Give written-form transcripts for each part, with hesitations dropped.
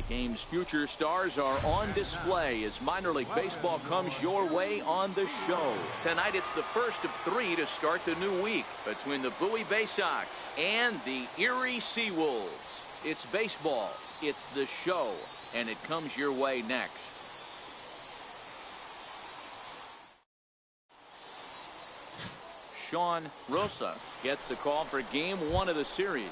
game's future stars are on display as minor league baseball comes your way on the show. Tonight it's the first of 3 to start the new week between the Bowie Bay Sox and the Erie Seawolves. It's baseball, it's the show, and it comes your way next. Sean Rosas gets the call for game 1 of the series.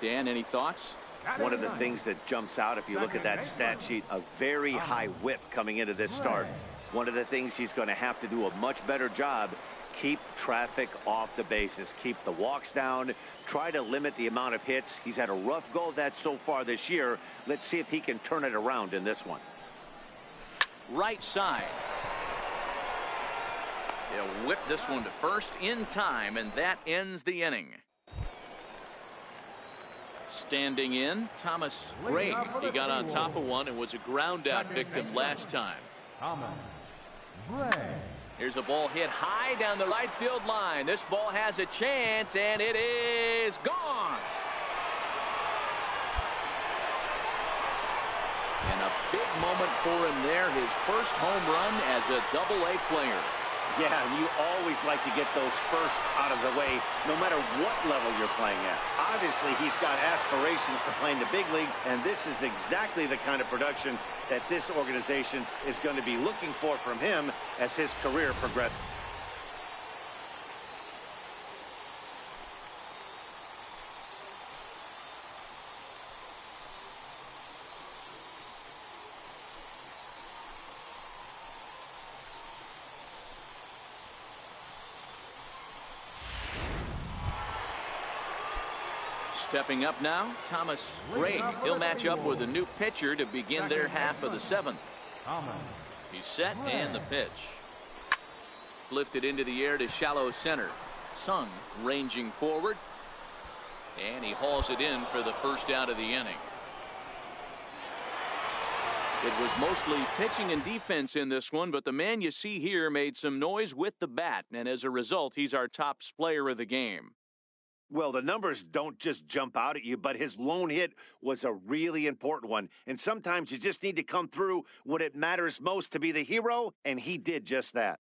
Dan, any thoughts? One of the things that jumps out if you look at that stat sheet, a very high whip coming into this start. One of the things he's going to have to do a much better job, keep traffic off the bases, keep the walks down, try to limit the amount of hits. He's had a rough go of that so far this year. Let's see if he can turn it around in this one. Right side. They'll whip this one to first in time, and that ends the inning. Standing in, Thomas Gray. He got on top of one and was a ground out victim last time. Thomas Gray. Here's a ball hit high down the right field line. This ball has a chance, and it is gone. And a big moment for him there, his first home run as a Double-A player. Yeah, and you always like to get those first out of the way, no matter what level you're playing at. Obviously, he's got aspirations to play in the big leagues, and this is exactly the kind of production that this organization is going to be looking for from him as his career progresses. Stepping up now, Thomas Gray. He'll match up with a new pitcher to begin their half of the 7th. He's set and the pitch. Lifted into the air to shallow center. Sung ranging forward. And he hauls it in for the first out of the inning. It was mostly pitching and defense in this one, but the man you see here made some noise with the bat, and as a result, he's our top player of the game. Well, the numbers don't just jump out at you, but his lone hit was a really important one. And sometimes you just need to come through when it matters most to be the hero, and he did just that.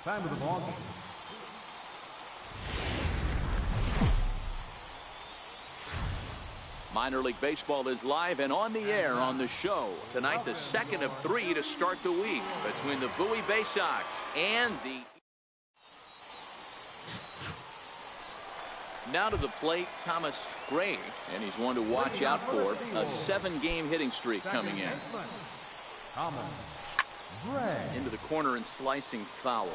Time of the ball. Minor League Baseball is live and on the air on the show. Tonight, the second of 3 to start the week between the Bowie Bay Sox and the... Now to the plate, Thomas Gray, and he's one to watch out for. A 7-game hitting streak coming in. Thomas Gray. Into the corner and slicing foul.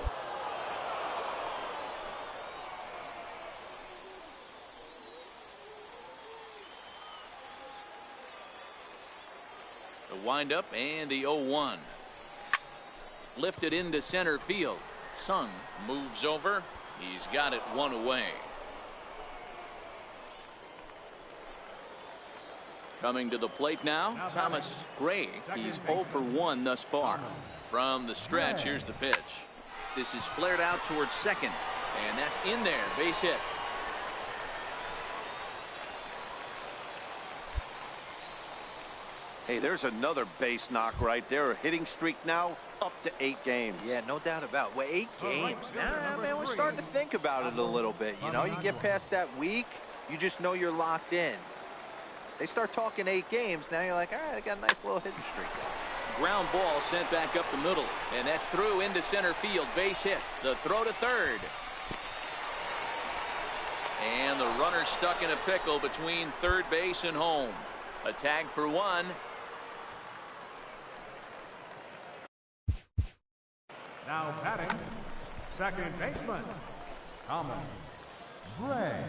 The windup and the 0-1. Lifted into center field. Sung moves over. He's got it one away. Coming to the plate now, Thomas Gray. He's 0 for 1 thus far. From the stretch, here's the pitch. This is flared out towards second, and that's in there. Base hit. Hey, there's another base knock right there. A hitting streak now up to 8 games. Yeah, no doubt about it. Well, 8 games. Nah, man, we're starting to think about it a little bit. You know, you get past that week, you just know you're locked in. They start talking 8 games, now you're like, all right, I got a nice little hitting streak. Ground ball sent back up the middle, and that's through into center field. Base hit. The throw to third. And the runner stuck in a pickle between third base and home. A tag for 1. Now batting, second baseman, Thomas Gray.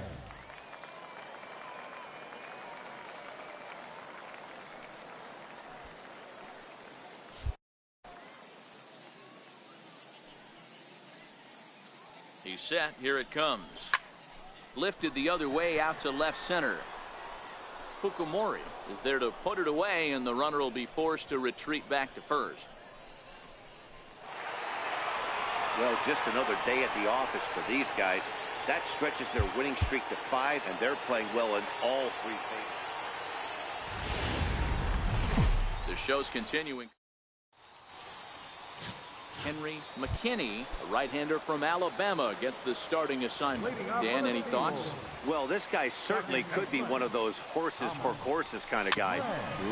He's set. Here it comes. Lifted the other way out to left center. Fukumori is there to put it away, and the runner will be forced to retreat back to first. Well, just another day at the office for these guys. That stretches their winning streak to 5, and they're playing well in all 3 phases. The show's continuing. Henry McKinney, a right-hander from Alabama, gets the starting assignment. Dan, any thoughts? Well, this guy certainly could be one of those horses for courses kind of guy.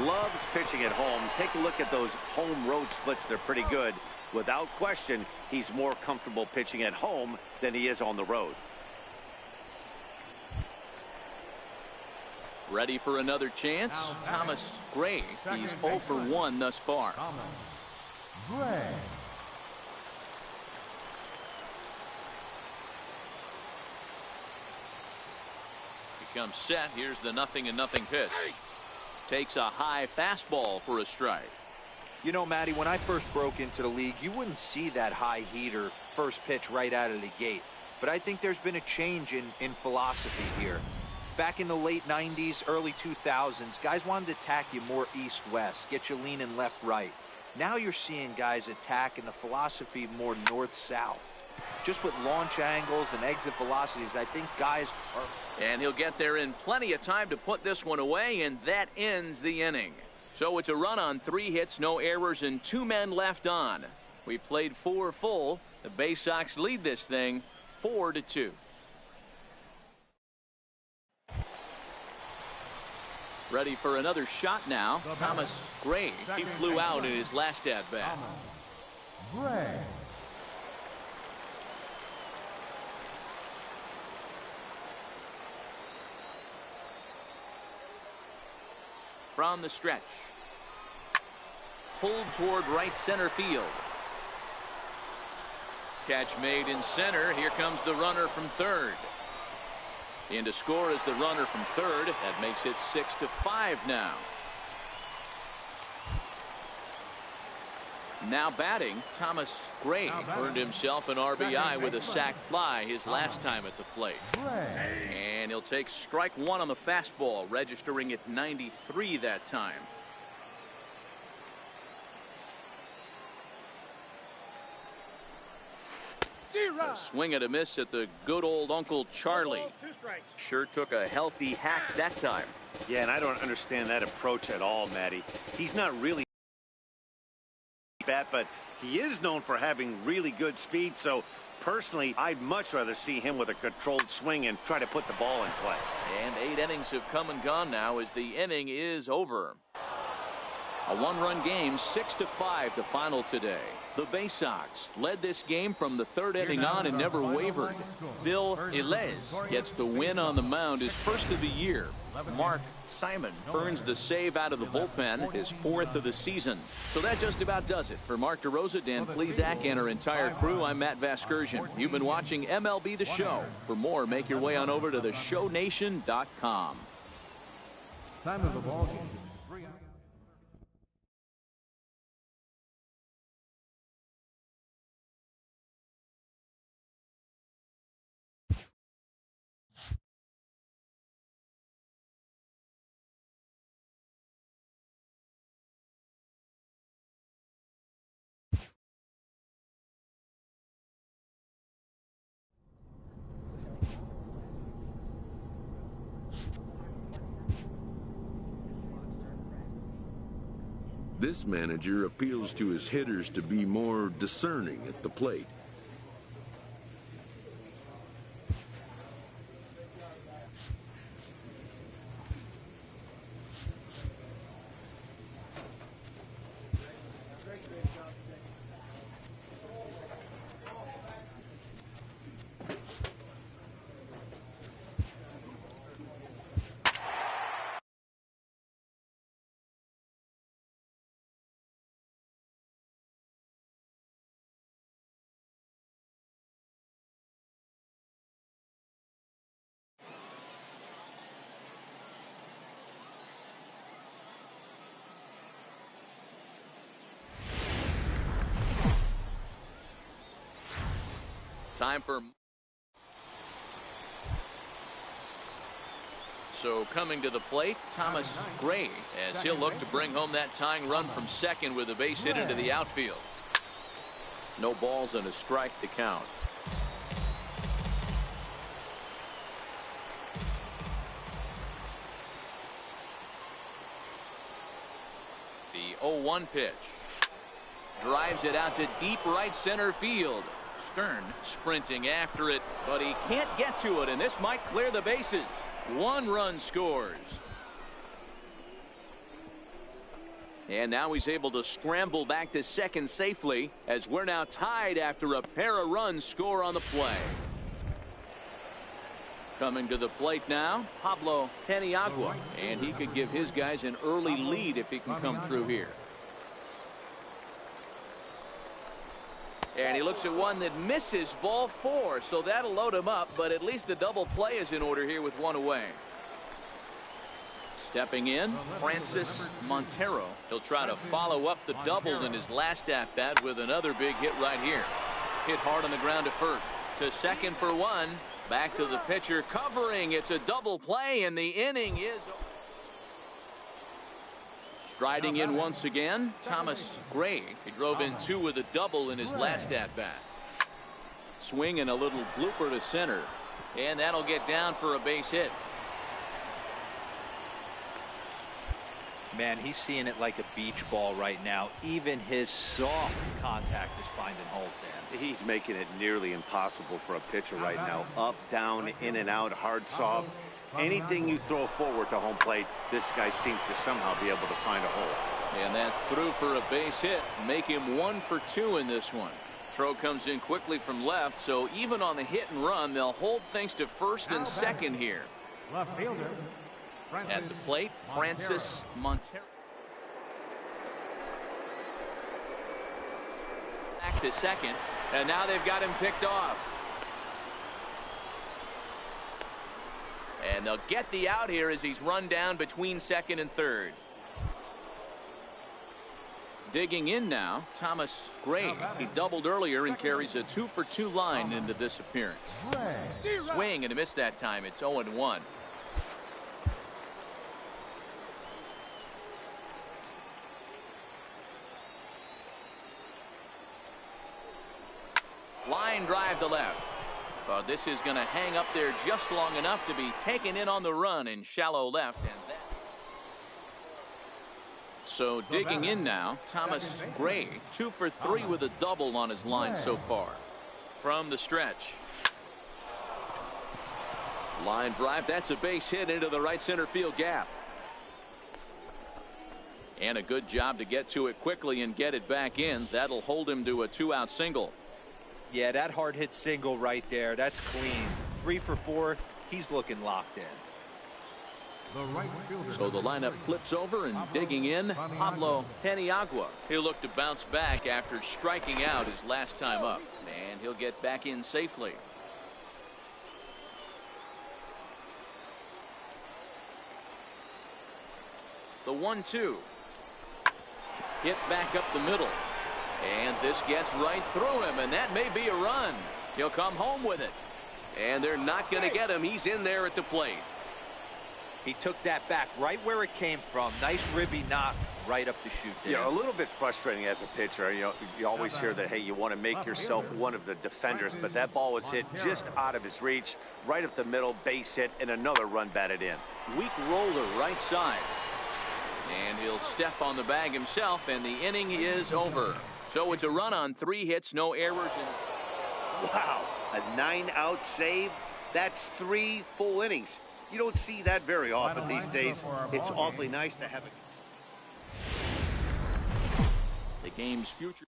Loves pitching at home. Take a look at those home road splits. They're pretty good. Without question, he's more comfortable pitching at home than he is on the road. Ready for another chance? Thomas Gray. He's 0 for 1 thus far. Gray. Comes set. Here's the 0-0 pitch. Takes a high fastball for a strike. You know, Matty, when I first broke into the league, you wouldn't see that high heater first pitch right out of the gate. But I think there's been a change in philosophy here. Back in the late 90s, early 2000s, guys wanted to attack you more east-west, get you leaning left-right. Now you're seeing guys attack in the philosophy more north-south. Just with launch angles and exit velocities, I think guys are... And he'll get there in plenty of time to put this one away, and that ends the inning. So it's a run on 3 hits, no errors, and 2 men left on. We played 4 full. The Bay Sox lead this thing 4-2. Ready for another shot now. Thomas Gray. He flew out in his last at-bat. Gray. From the stretch. Pulled toward right center field. Catch made in center. Here comes the runner from third. In to score is the runner from third. That makes it 6-5 now. Now batting, Thomas Gray earned himself an RBI with a sac fly his last time at the plate. And he'll take strike 1 on the fastball, registering at 93 that time. A swing and a miss at the good old Uncle Charlie. Sure took a healthy hack that time. Yeah, and I don't understand that approach at all, Matty. He's not really bat, but he is known for having really good speed, so personally I'd much rather see him with a controlled swing and try to put the ball in play. And 8 innings have come and gone now as the inning is over. A 1-run game, 6-5 the final today. The Bay Sox led this game from the 3rd inning on and never wavered. Bill Ilez gets the win on the mound, his first of the year. Mark Simon earns the save out of the bullpen, his 4th of the season. So that just about does it. For Mark DeRosa, Dan Plesac, and our entire crew, I'm Matt Vasgersian. You've been watching MLB The Show. For more, make your way on over to theshownation.com. Time of the ball game. This manager appeals to his hitters to be more discerning at the plate. Time for... So coming to the plate, Thomas Gray, as he'll look to bring home that tying run from second with a base hit into the outfield. No balls and a strike to count. The 0-1 pitch. Drives it out to deep right center field. Stern sprinting after it, but he can't get to it, and this might clear the bases. 1 run scores. And now he's able to scramble back to second safely, as we're now tied after a pair of runs score on the play. Coming to the plate now, Pablo Paniagua, and he could give his guys an early lead if he can come through here. And he looks at one that misses, ball 4, so that'll load him up, but at least the double play is in order here with 1 away. Stepping in, Francis Montero. He'll try to follow up the double in his last at-bat with another big hit right here. Hit hard on the ground to first. To second for 1. Back to the pitcher covering. It's a double play, and the inning is over. Striding in once again, Thomas Gray. He drove in 2 with a double in his last at-bat. Swing and a little blooper to center. And that'll get down for a base hit. Man, he's seeing it like a beach ball right now. Even his soft contact is finding holes, Dan. He's making it nearly impossible for a pitcher right now. Up, down, in and out, hard, soft. Anything you throw forward to home plate, this guy seems to somehow be able to find a hole. And that's through for a base hit. Make him 1 for 2 in this one. Throw comes in quickly from left, so even on the hit and run, they'll hold things to first and second here. Left fielder. At the plate, Francis Montero. Back to second, and now they've got him picked off. And they'll get the out here as he's run down between second and third. Digging in now, Thomas Gray. He doubled earlier and carries a 2 for 2 line into this appearance. Swing and a miss that time. It's 0-1. Line drive to left. But this is going to hang up there just long enough to be taken in on the run in shallow left. And that. So digging in now, Thomas Gray, 2 for 3 with a double on his line so far. From the stretch. Line drive, that's a base hit into the right center field gap. And a good job to get to it quickly and get it back in. That'll hold him to a 2-out single. Yeah, that hard hit single right there, that's clean. 3 for 4, he's looking locked in. So the lineup flips over, and digging in, Pablo Paniagua. He'll look to bounce back after striking out his last time up, and he'll get back in safely. The 1-2. Hit back up the middle. And this gets right through him, and that may be a run. He'll come home with it. And they're not going to get him. He's in there at the plate. He took that back right where it came from. Nice ribby knock right up the chute there. Yeah, a little bit frustrating as a pitcher. You know, you always hear that, hey, you want to make yourself one of the defenders, but that ball was hit just out of his reach, right up the middle, base hit, and another run batted in. Weak roller right side. And he'll step on the bag himself, and the inning is over. So it's a run on 3 hits, no errors. Wow, a 9-out save. That's 3 full innings. You don't see that very often these days. It's awfully nice to have it. The game's future.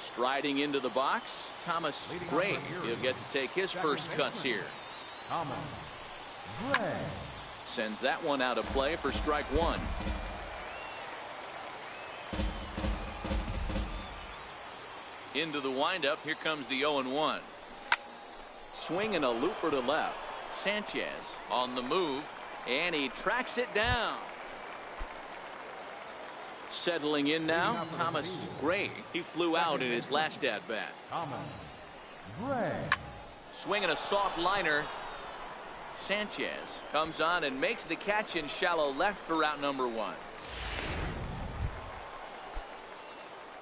Striding into the box, Thomas Gray. He'll get to take his first cuts here. Thomas Gray. Sends that one out of play for strike 1. Into the windup. Here comes the 0-1. Swing and a looper to left. Sanchez on the move, and he tracks it down. Settling in now, Thomas Gray. He flew out in his last at-bat. Thomas Gray. Swinging a soft liner. Sanchez comes on and makes the catch in shallow left for out number 1.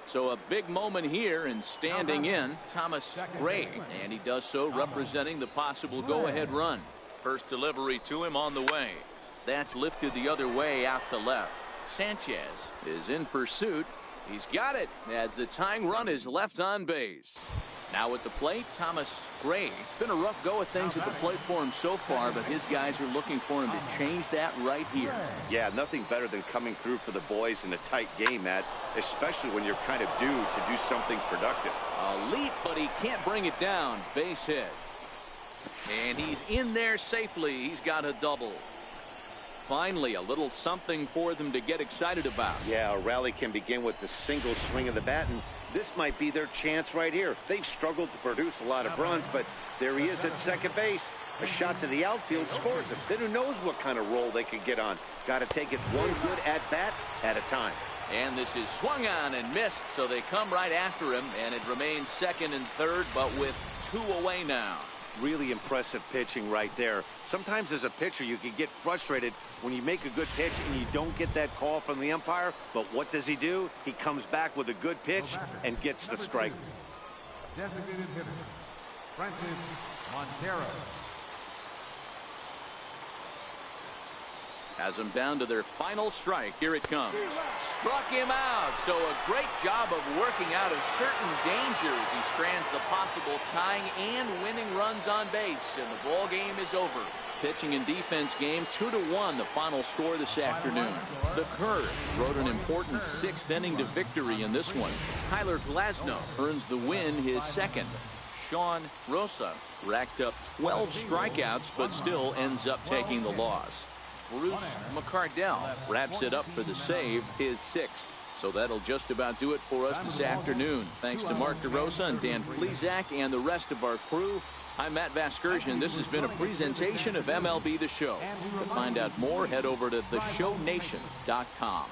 So a big moment here, and standing in Thomas Gray, and he does so representing the possible go-ahead run. First delivery to him on the way. That's lifted the other way out to left. Sanchez is in pursuit. He's got it as the tying run is left on base. Now at the plate, Thomas Gray. Been a rough go of things at the plate for him so far, but his guys are looking for him to change that right here. Yeah, nothing better than coming through for the boys in a tight game, Matt, especially when you're kind of due to do something productive. A leap, but he can't bring it down. Base hit. And he's in there safely. He's got a double. Finally, a little something for them to get excited about. Yeah, a rally can begin with the single swing of the bat, and this might be their chance right here. They've struggled to produce a lot of runs, but there he is at second base. A shot to the outfield scores him. Then who knows what kind of roll they could get on. Got to take it one good at-bat at a time. And this is swung on and missed, so they come right after him, and it remains second and third, but with 2 away now. Really impressive pitching right there. Sometimes as a pitcher you can get frustrated when you make a good pitch and you don't get that call from the umpire, but what does he do? He comes back with a good pitch and gets the strike. Designated hitter, Francis Montero. Has them down to their final strike. Here it comes. Struck him out. So a great job of working out of certain dangers. He strands the possible tying and winning runs on base, and the ball game is over. Pitching and defense game 2-1, the final score this afternoon. The Curve wrote an important 6th inning to victory in this one. Tyler Glasnow earns the win, his second. Sean Rosa racked up 12 strikeouts, but still ends up taking the loss. Bruce McCardell wraps it up for the save, his 6th. So that'll just about do it for us this afternoon. Thanks to Mark DeRosa and Dan Plesac and the rest of our crew. I'm Matt Vasgersian. This has been a presentation of MLB The Show. To find out more, head over to theshownation.com.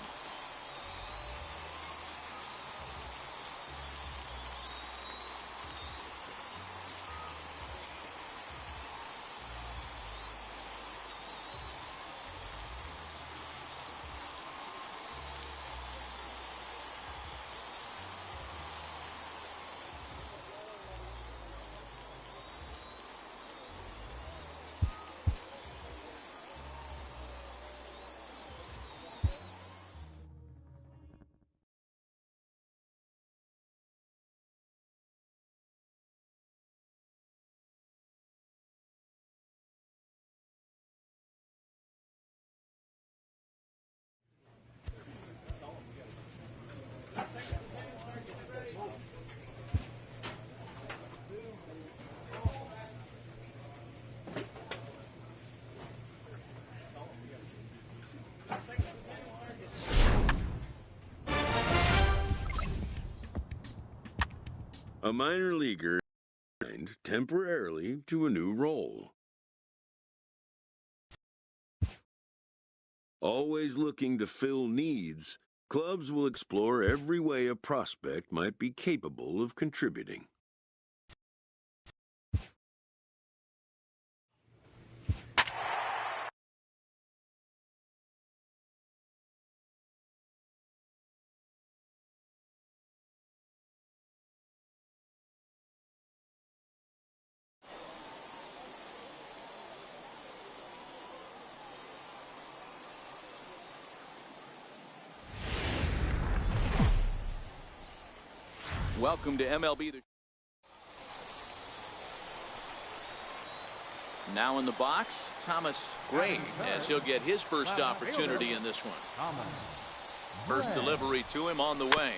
A minor leaguer signed temporarily to a new role. Always looking to fill needs, clubs will explore every way a prospect might be capable of contributing. Welcome to MLB. Now in the box, Thomas Gray, as he'll get his first opportunity in this one. First delivery to him on the way.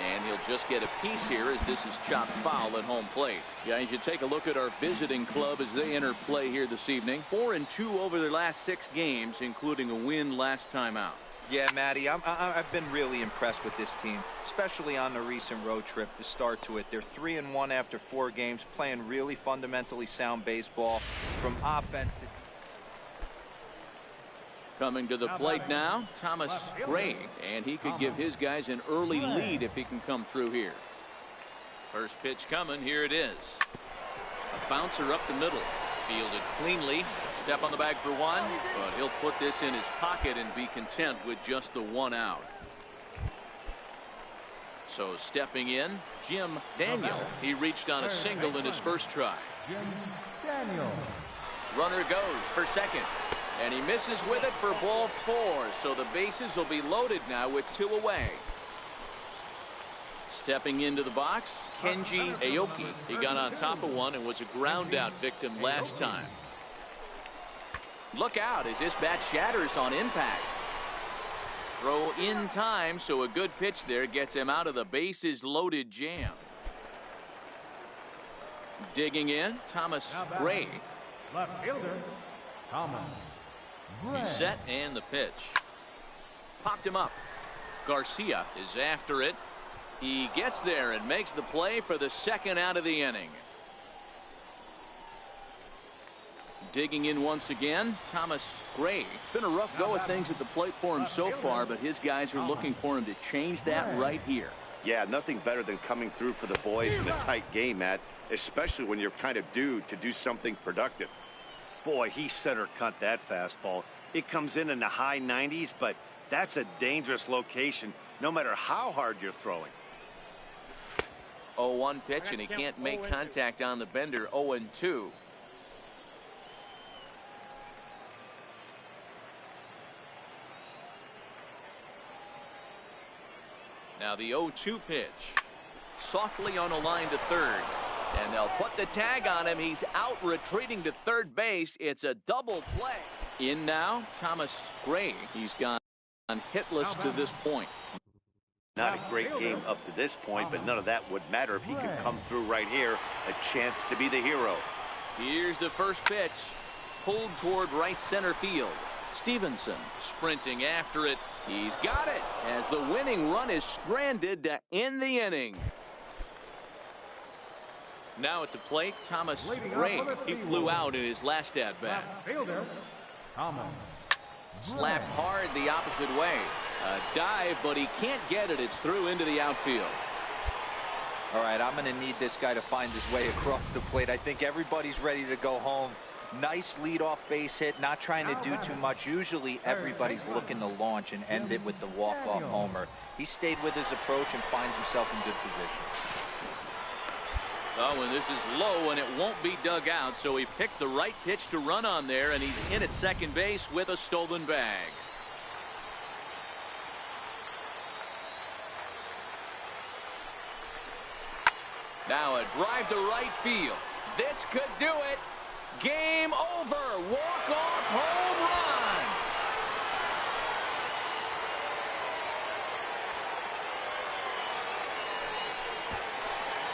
And he'll just get a piece here as this is chopped foul at home plate. Yeah, you should take a look at our visiting club as they enter play here this evening. 4-2 over their last 6 games, including a win last time out. Yeah, Matty, I've been really impressed with this team, especially on the recent road trip to start to it. They're 3-1 after 4 games, playing really fundamentally sound baseball from offense to... Coming to the plate now, Thomas Gray, and he could give his guys an early lead if he can come through here. First pitch coming, here it is. A bouncer up the middle, fielded cleanly. Step on the bag for 1, but he'll put this in his pocket and be content with just the 1 out. So stepping in, Jim Daniel. He reached on a single in his first try. Jim Daniel. Runner goes for second. And he misses with it for ball 4. So the bases will be loaded now with 2 away. Stepping into the box, Kenji Aoki. He got on top of one and was a ground out victim last time. Look out as this bat shatters on impact. Throw in time, so a good pitch there gets him out of the bases loaded jam. Digging in, Thomas Gray. Left fielder, Thomas Gray. He's set and the pitch. Popped him up. Garcia is after it. He gets there and makes the play for the second out of the inning. Digging in once again, Thomas Gray. Been a rough go of things at the plate for him so far, but his guys are looking for him to change that right here. Yeah, nothing better than coming through for the boys in a tight game, Matt, especially when you're kind of due to do something productive. Boy, he center cut that fastball. It comes in the high 90s, but that's a dangerous location no matter how hard you're throwing. 0-1 pitch, and he can't make contact on the bender. 0-2. Now the 0-2 pitch. Softly on a line to third. And they'll put the tag on him. He's out retreating to third base. It's a double play. In now, Thomas Gray. He's gone hitless to this point. Not a great game up to this point, but none of that would matter if he can come through right here. A chance to be the hero. Here's the first pitch. Pulled toward right center field. Stevenson sprinting after it. He's got it as the winning run is stranded to end the inning. Now at the plate, Thomas Gray. He flew out in his last at bat. Fielder, Thomas Slapped hard the opposite way. A dive, but he can't get it. It's through into the outfield. All right, I'm going to need this guy to find his way across the plate. I think everybody's ready to go home. Nice leadoff base hit, not trying to do too much. Usually everybody's looking to launch and end it with the walk-off homer. He stayed with his approach and finds himself in good position. Oh, and this is low, and it won't be dug out, so he picked the right pitch to run on there, and he's in at second base with a stolen bag. Now a drive to right field. This could do it. Game over. Walk-off home run.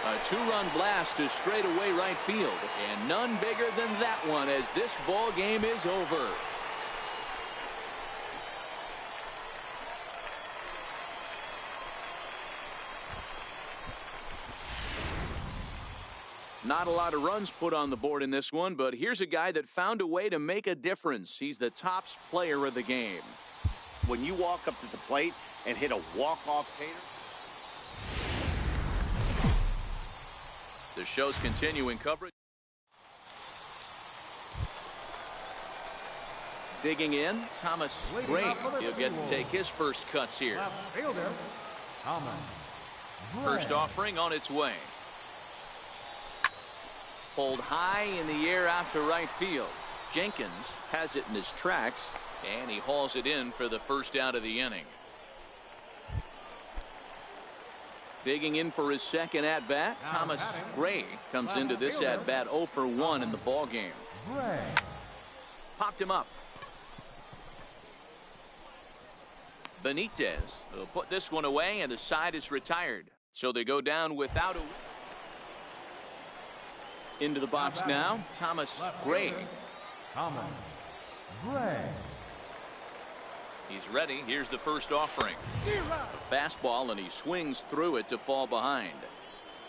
A 2-run blast to straightaway right field, and none bigger than that one as this ball game is over. Not a lot of runs put on the board in this one, but here's a guy that found a way to make a difference. He's the top player of the game. When you walk up to the plate and hit a walk-off tater. The show's continuing coverage. Digging in, Thomas Gray. He'll get to take his first cuts here. Fielder, Thomas Gray. First offering on its way. Pulled high in the air out to right field. Jenkins has it in his tracks, and he hauls it in for the first out of the inning. Digging in for his second at-bat, Thomas Gray comes into this at-bat 0 for 1 in the ballgame. Popped him up. Benitez will put this one away, and the side is retired. So they go down without a... Into the box now, Thomas Gray. Thomas Gray. He's ready. Here's the first offering. A fastball, and he swings through it to fall behind.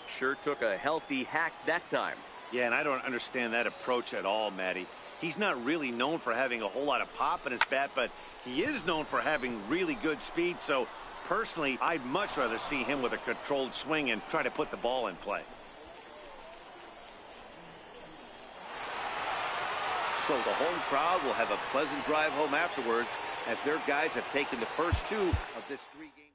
Sure took a healthy hack that time. Yeah, and I don't understand that approach at all, Matty. He's not really known for having a whole lot of pop in his bat, but he is known for having really good speed. So, personally, I'd much rather see him with a controlled swing and try to put the ball in play. So the home crowd will have a pleasant drive home afterwards as their guys have taken the first 2 of this 3-game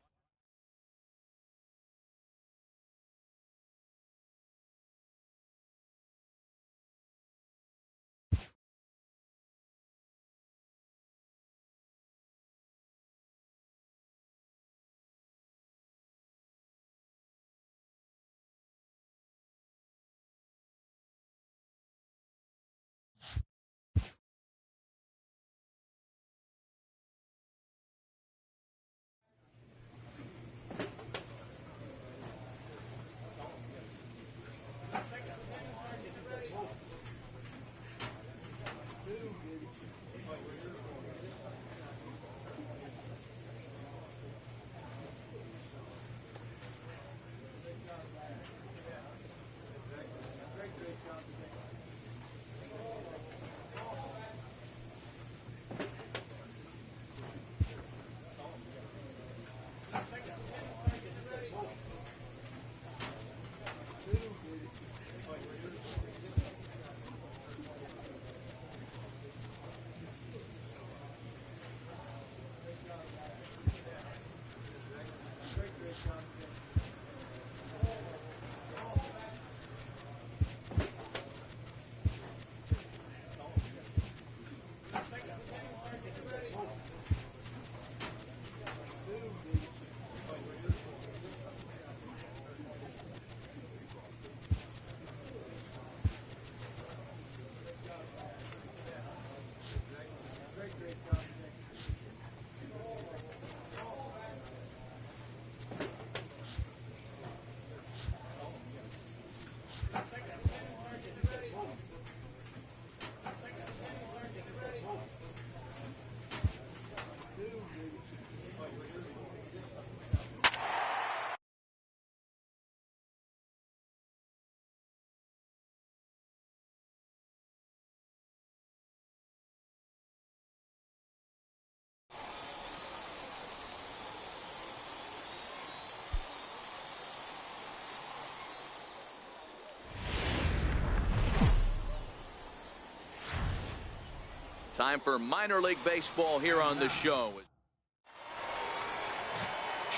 Time for minor league baseball here on the show.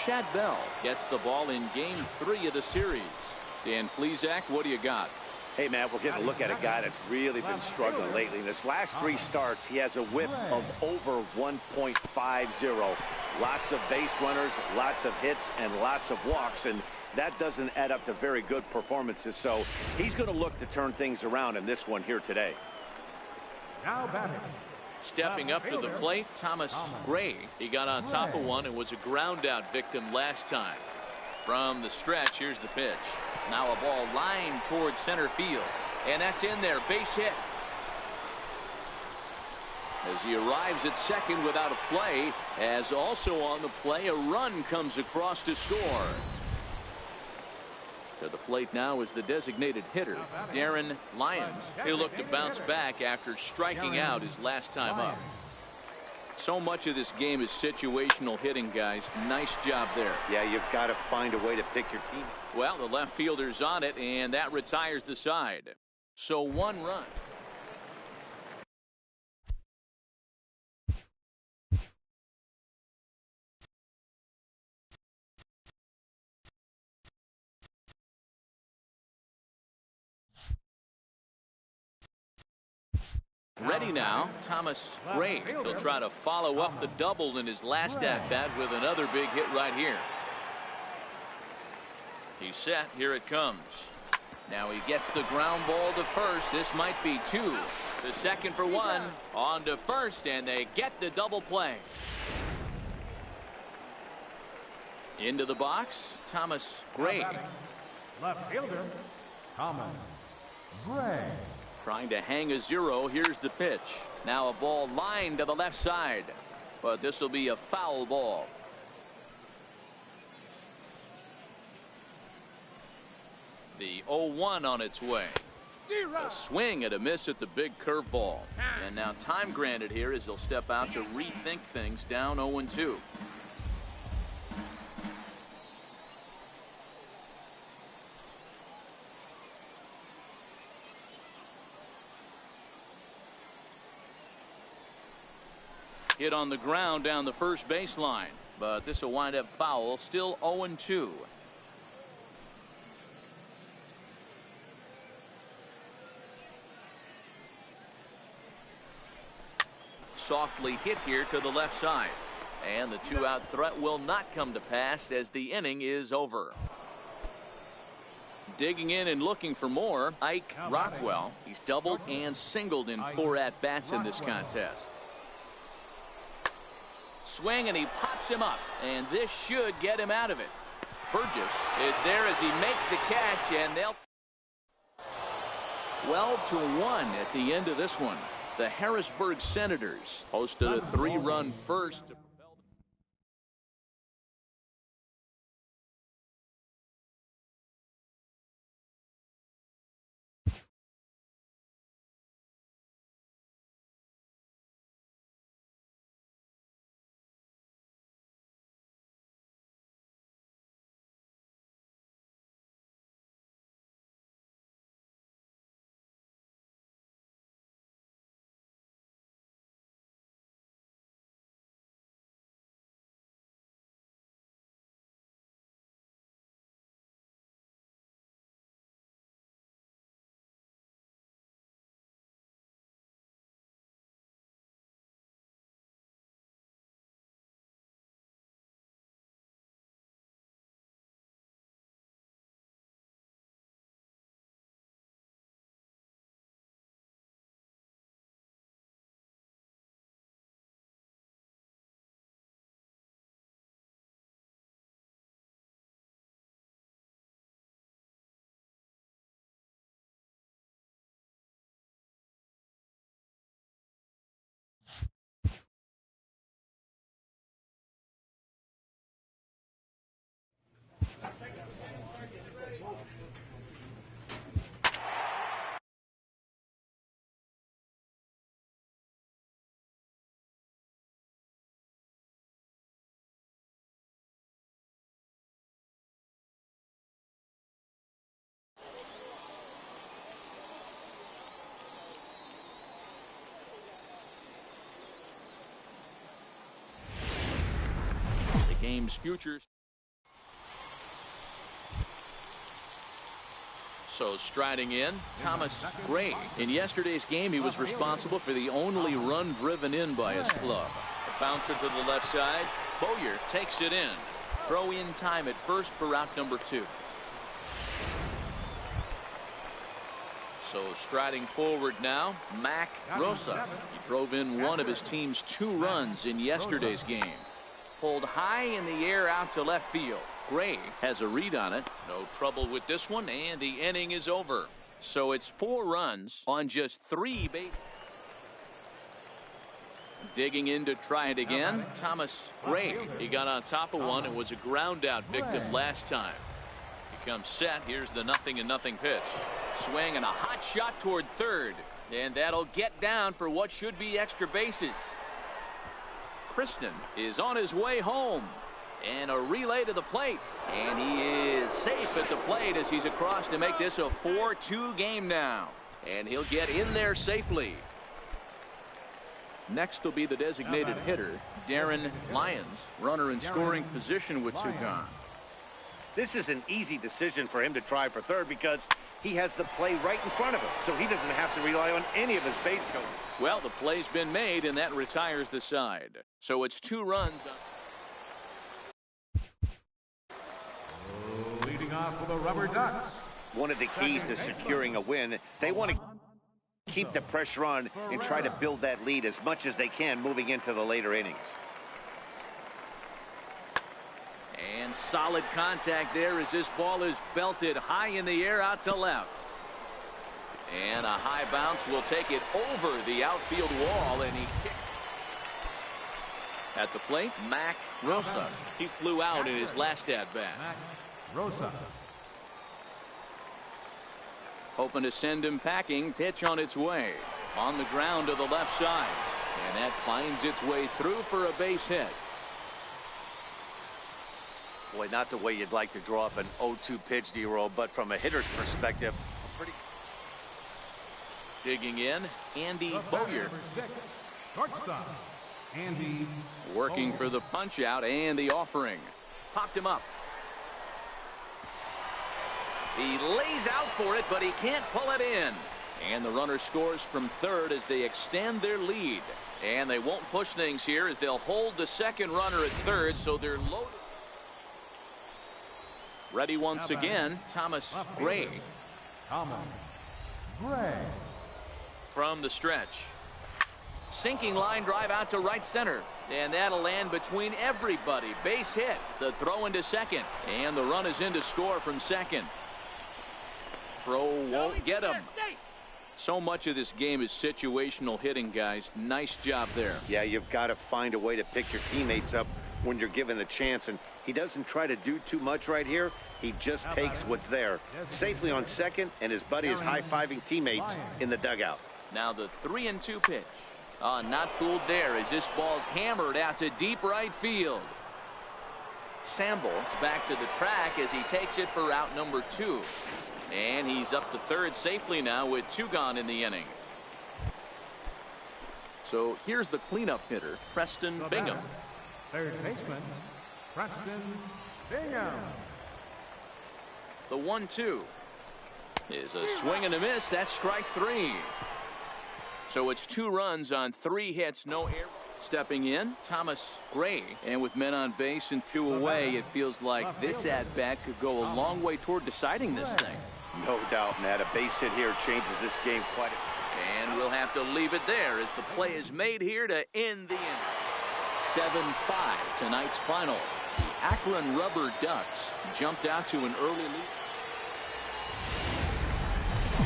Chad Bell gets the ball in game 3 of the series. Dan Plesac, what do you got? Hey, Matt, we're getting a look at a guy that's really been struggling lately. In his last 3 starts, he has a whip of over 1.50. Lots of base runners, lots of hits, and lots of walks, and that doesn't add up to very good performances. So he's going to look to turn things around in this one here today. Now batting. Stepping up to the plate, Thomas Gray. He got on top of one and was a ground out victim last time. From the stretch, here's the pitch. Now a ball lined towards center field. And that's in there. Base hit. As he arrives at second without a play, as also on the play, a run comes across to score. To the plate now is the designated hitter, Darren Lyons. He'll look to bounce back after striking out his last time up. So much of this game is situational hitting, guys. Nice job there. Yeah, you've got to find a way to pick your team. Well, the left fielder's on it, and that retires the side. So 1 run. Ready now, Thomas Gray. He'll try to follow up the double in his last at-bat with another big hit right here. He's set. Here it comes. Now he gets the ground ball to first. This might be 2. The second for 1. On to first, and they get the double play. Into the box, Thomas Gray. Left fielder, Thomas Gray. Trying to hang a 0. Here's the pitch. Now a ball lined to the left side. But this will be a foul ball. The 0-1 on its way. A swing and a miss at the big curveball. And now time granted here as he'll step out to rethink things down 0-2. Hit on the ground down the first baseline, but this will wind up foul. Still 0-2. Softly hit here to the left side, and the 2-out threat will not come to pass as the inning is over. Digging in and looking for more, Ike Rockwell. He's doubled and singled in 4 at-bats in this contest. Swing, and he pops him up, and this should get him out of it. Burgess is there as he makes the catch, and they'll 12-1 at the end of this one. The Harrisburg Senators posted a 3-run first. game's futures. So striding in, Thomas Gray. In yesterday's game, he was responsible for the only run driven in by his club. A bouncer to the left side. Bowyer takes it in. Throw in time at first for route number 2. So striding forward now, Mac Rosas. He drove in one of his team's 2 runs in yesterday's game. Pulled high in the air out to left field. Gray has a read on it. No trouble with this one, and the inning is over. So it's 4 runs on just 3 bases. Digging in to try it again, Thomas Gray. He got on top of one and was a ground out victim last time. He comes set. Here's the 0-0 pitch. Swing and a hot shot toward third, and that'll get down for what should be extra bases. Kristen is on his way home, and a relay to the plate, and he is safe at the plate as he's across to make this a 4-2 game now, and he'll get in there safely. Next will be the designated hitter, Darren Lyons, runner in scoring position with 2 gone. This is an easy decision for him to try for third because he has the play right in front of him, so he doesn't have to rely on any of his base coverage. Well, the play's been made, and that retires the side. So it's 2 runs. Leading off for the Rubber Ducks. One of the keys to securing a win, they want to keep the pressure on and try to build that lead as much as they can moving into the later innings. And solid contact there as this ball is belted high in the air out to left. And a high bounce will take it over the outfield wall, and he kicks. At the plate, Mac Rosas. He flew out in his last at-bat. Rosa. Hoping to send him packing. Pitch on its way. On the ground to the left side. And that finds its way through for a base hit. Boy, not the way you'd like to draw up an 0-2 pitch, D-roll, but from a hitter's perspective, pretty. Digging in, Andy Bowyer. Shortstop, Andy. Working for the punch out and the offering. Popped him up. He lays out for it, but he can't pull it in. And the runner scores from third as they extend their lead. And they won't push things here as they'll hold the second runner at third, so they're loaded. Ready once again, Thomas Gray. Thomas Gray. From the stretch. Sinking line drive out to right center. And that'll land between everybody. Base hit. The throw into second. And the run is in to score from second. Throw won't get him. So much of this game is situational hitting, guys. Nice job there. Yeah, you've got to find a way to pick your teammates up when you're given the chance, and he doesn't try to do too much right here. He just takes what's there safely on second, and his buddy is high-fiving teammates in the dugout. Now the 3-2 pitch. Not fooled there as this ball's hammered out to deep right field. Sample back to the track as he takes it for route number 2. And he's up to third safely now with 2 gone in the inning. So here's the cleanup hitter, Preston Bingham. Third baseman, Preston Bingham. The 1-2 is a swing and a miss. That's strike 3. So it's 2 runs on 3 hits, no error. Stepping in, Thomas Gray. And with men on base and 2 away, it feels like this at-bat could go a long way toward deciding this thing. No doubt, Matt. A base hit here changes this game quite a bit. And we'll have to leave it there as the play is made here to end the inning. 7-5, tonight's final. The Akron Rubber Ducks jumped out to an early lead.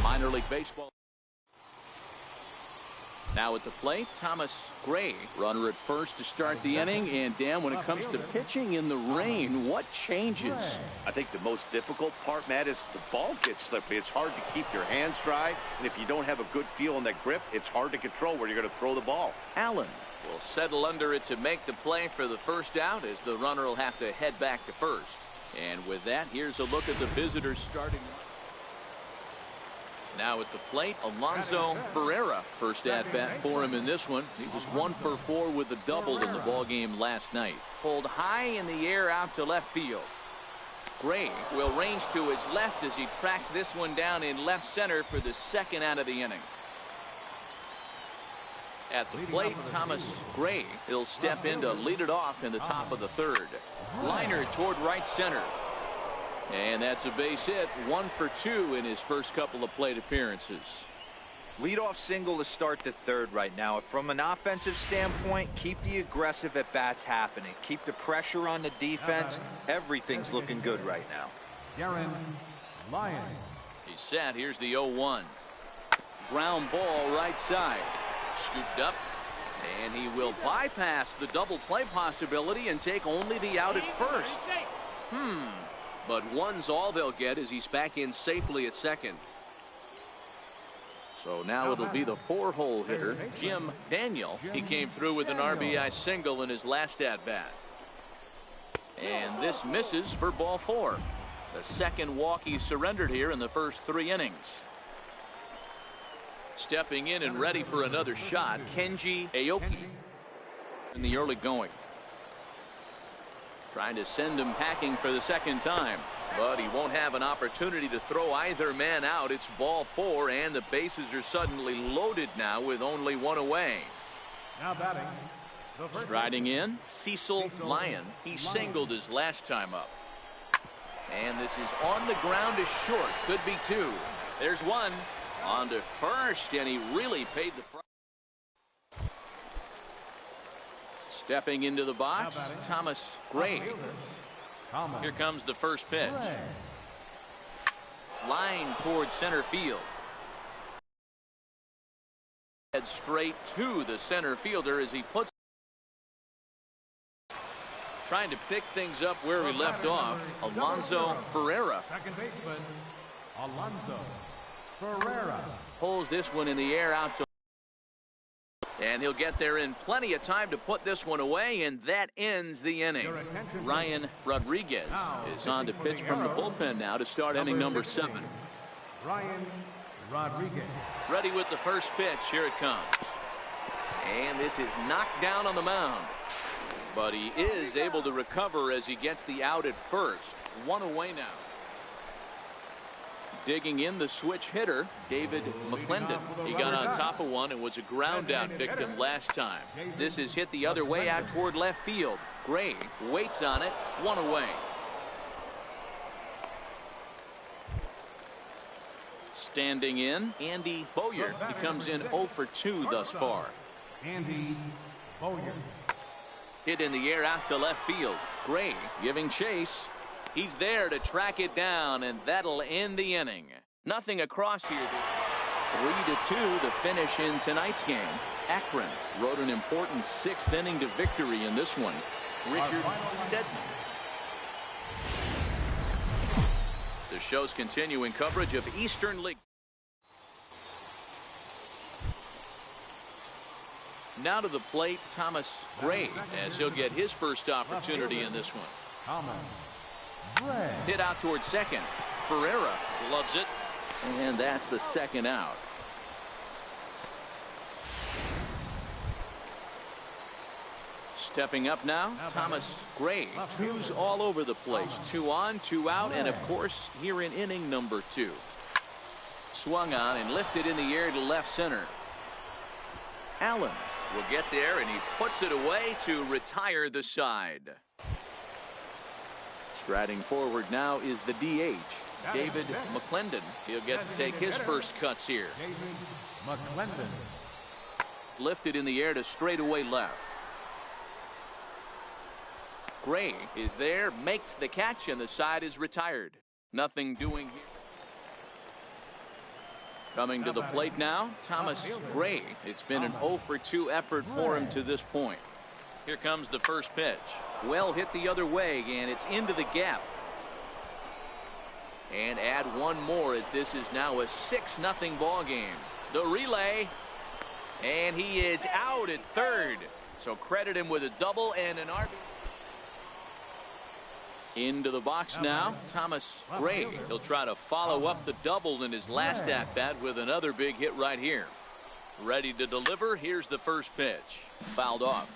Minor League Baseball. Now at the plate, Thomas Gray, runner at first to start the inning. And Dan, when it comes to pitching in the rain, what changes? I think the most difficult part, Matt, is the ball gets slippery. It's hard to keep your hands dry, and if you don't have a good feel on that grip, it's hard to control where you're going to throw the ball. Allen will settle under it to make the play for the first out as the runner will have to head back to first. And with that, here's a look at the visitors starting. Now at the plate, Alonso Ferreira. First at bat for him in this one. He was 1 for 4 with a double in the ballgame last night. Pulled high in the air out to left field. Gray will range to his left as he tracks this one down in left center for the second out of the inning. At the plate, Thomas Gray. He'll step in to lead it off in the top of the third. Liner toward right center. And that's a base hit. 1 for 2 in his first couple of plate appearances. Leadoff single to start the third right now. From an offensive standpoint, keep the aggressive at bats happening. Keep the pressure on the defense. Everything's looking good right now. Garen Lyon. He's set. Here's the 0-1. Ground ball right side. Scooped up. And he will bypass the double play possibility and take only the out at first. But one's all they'll get as he's back in safely at second. So now it'll be the 4-hole hitter, Jim Daniel. He came through with an RBI single in his last at-bat. And this misses for ball 4. The second walk he surrendered here in the first 3 innings. Stepping in and ready for another shot, Kenji Aoki in the early going. Trying to send him packing for the second time, but he won't have an opportunity to throw either man out. It's ball 4, and the bases are suddenly loaded now with only 1 away. Now batting. Striding in, Cecil Lyon. He singled his last time up. And this is on the ground is short. Could be 2. There's 1. On to first, and he really paid the price. Stepping into the box, Thomas Gray. Here comes the first pitch. Line towards center field. Head straight to the center fielder as he puts. Trying to pick things up where we left off, Alonso Ferreira. Second baseman Alonso Ferreira. Pulls this one in the air out to. And he'll get there in plenty of time to put this one away, and that ends the inning. Ryan Rodriguez is on to pitch from the bullpen now to start inning number 7. Ryan Rodriguez. Ready with the first pitch. Here it comes. And this is knocked down on the mound. But he is able to recover as he gets the out at first. 1 away now. Digging in the switch hitter, David McClendon. He got on top of one and was a ground out victim last time. This is hit the other way out toward left field. Gray waits on it. 1 away. Standing in, Andy Boyer. He comes in 0 for 2 thus far. Andy Boyer. Hit in the air out to left field. Gray giving chase. He's there to track it down, and that'll end the inning. Nothing across here. 3-2 to finish in tonight's game. Akron wrote an important 6th inning to victory in this one. Richard Stedman. The show's continuing coverage of Eastern League. Now to the plate, Thomas Gray, as he'll get his first opportunity in this one. Thomas. Hit out towards second. Ferreira loves it, and that's the second out. Stepping up now, Thomas Gray. 2's all over the place. 2 on, 2 out, and of course here in inning number 2. Swung on and lifted in the air to left center. Allen will get there, and he puts it away to retire the side. Striding forward now is the DH, David McClendon. He'll get to take his first cuts here. David McClendon. Lifted in the air to straightaway left. Gray is there, makes the catch, and the side is retired. Nothing doing here. Coming to the plate now, Thomas Gray. It's been an 0 for 2 effort for him to this point. Here comes the first pitch. Well hit the other way, and it's into the gap. And add one more as this is now a 6-0 ball game. The relay, and he is out at third. So credit him with a double and an RBI. Into the box now, Thomas Gray. He'll try to follow up the double in his last at-bat with another big hit right here. Ready to deliver. Here's the first pitch. Fouled off.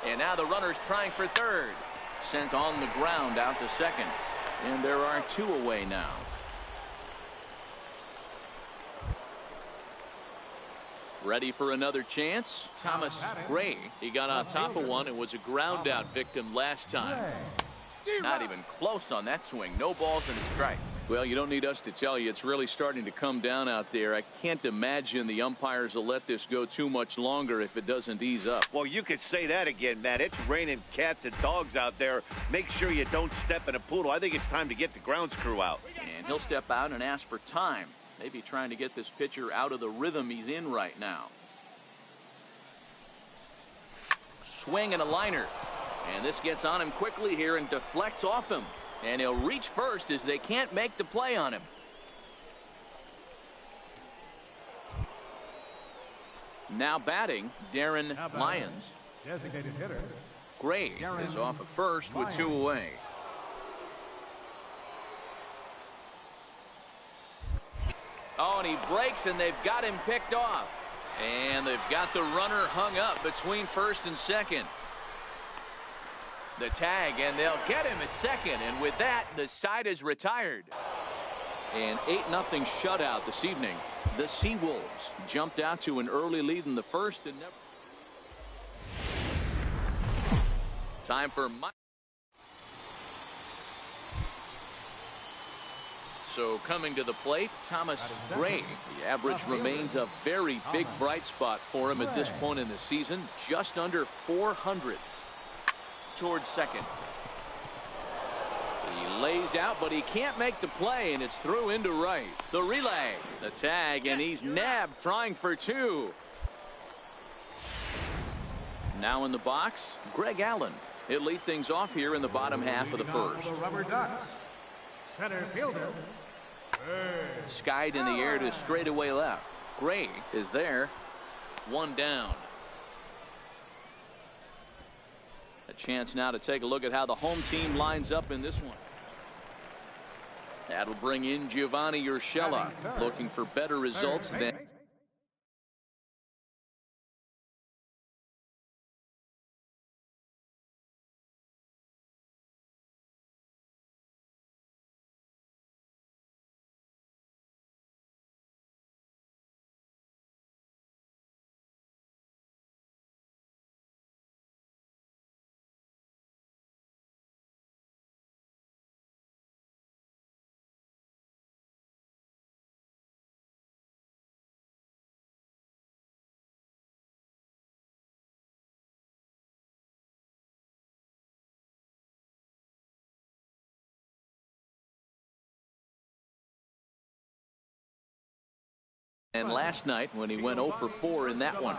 And now the runner's trying for third. Sent on the ground out to second. And there are two away now. Ready for another chance. Thomas Gray. He got on top of one and was a ground out victim last time. Not even close on that swing. No balls and a strike. Well, you don't need us to tell you it's really starting to come down out there. I can't imagine the umpires will let this go too much longer if it doesn't ease up. Well, you could say that again, Matt. It's raining cats and dogs out there. Make sure you don't step in a poodle. I think it's time to get the grounds crew out. And he'll step out and ask for time. Maybe trying to get this pitcher out of the rhythm he's in right now. Swing and a liner. And this gets on him quickly here and deflects off him. And he'll reach first as they can't make the play on him. Now batting, Darren Lyons. Designated hitter. Gray is off at first with two away. Oh, and he breaks, and they've got him picked off. And they've got the runner hung up between first and second. The tag, and they'll get him at second. And with that, the side is retired. An 8-0 shutout this evening. The Seawolves jumped out to an early lead in the first and never. Time for Mike. So coming to the plate, Thomas Gray. The average remains a very big bright spot for him at this point in the season. Just under 400. Towards second. He lays out, but he can't make the play, and it's through into right. The relay, the tag, and he's nabbed trying for two. Now in the box, Greg Allen. He'll lead things off here in the bottom half of the first. Rubber ducks. Center fielder. Skied in the air to straightaway left. Gray is there. One down. A chance now to take a look at how the home team lines up in this one. That'll bring in Giovanni Urshela, looking for better results than. And last night when he went 0 for 4 in that one.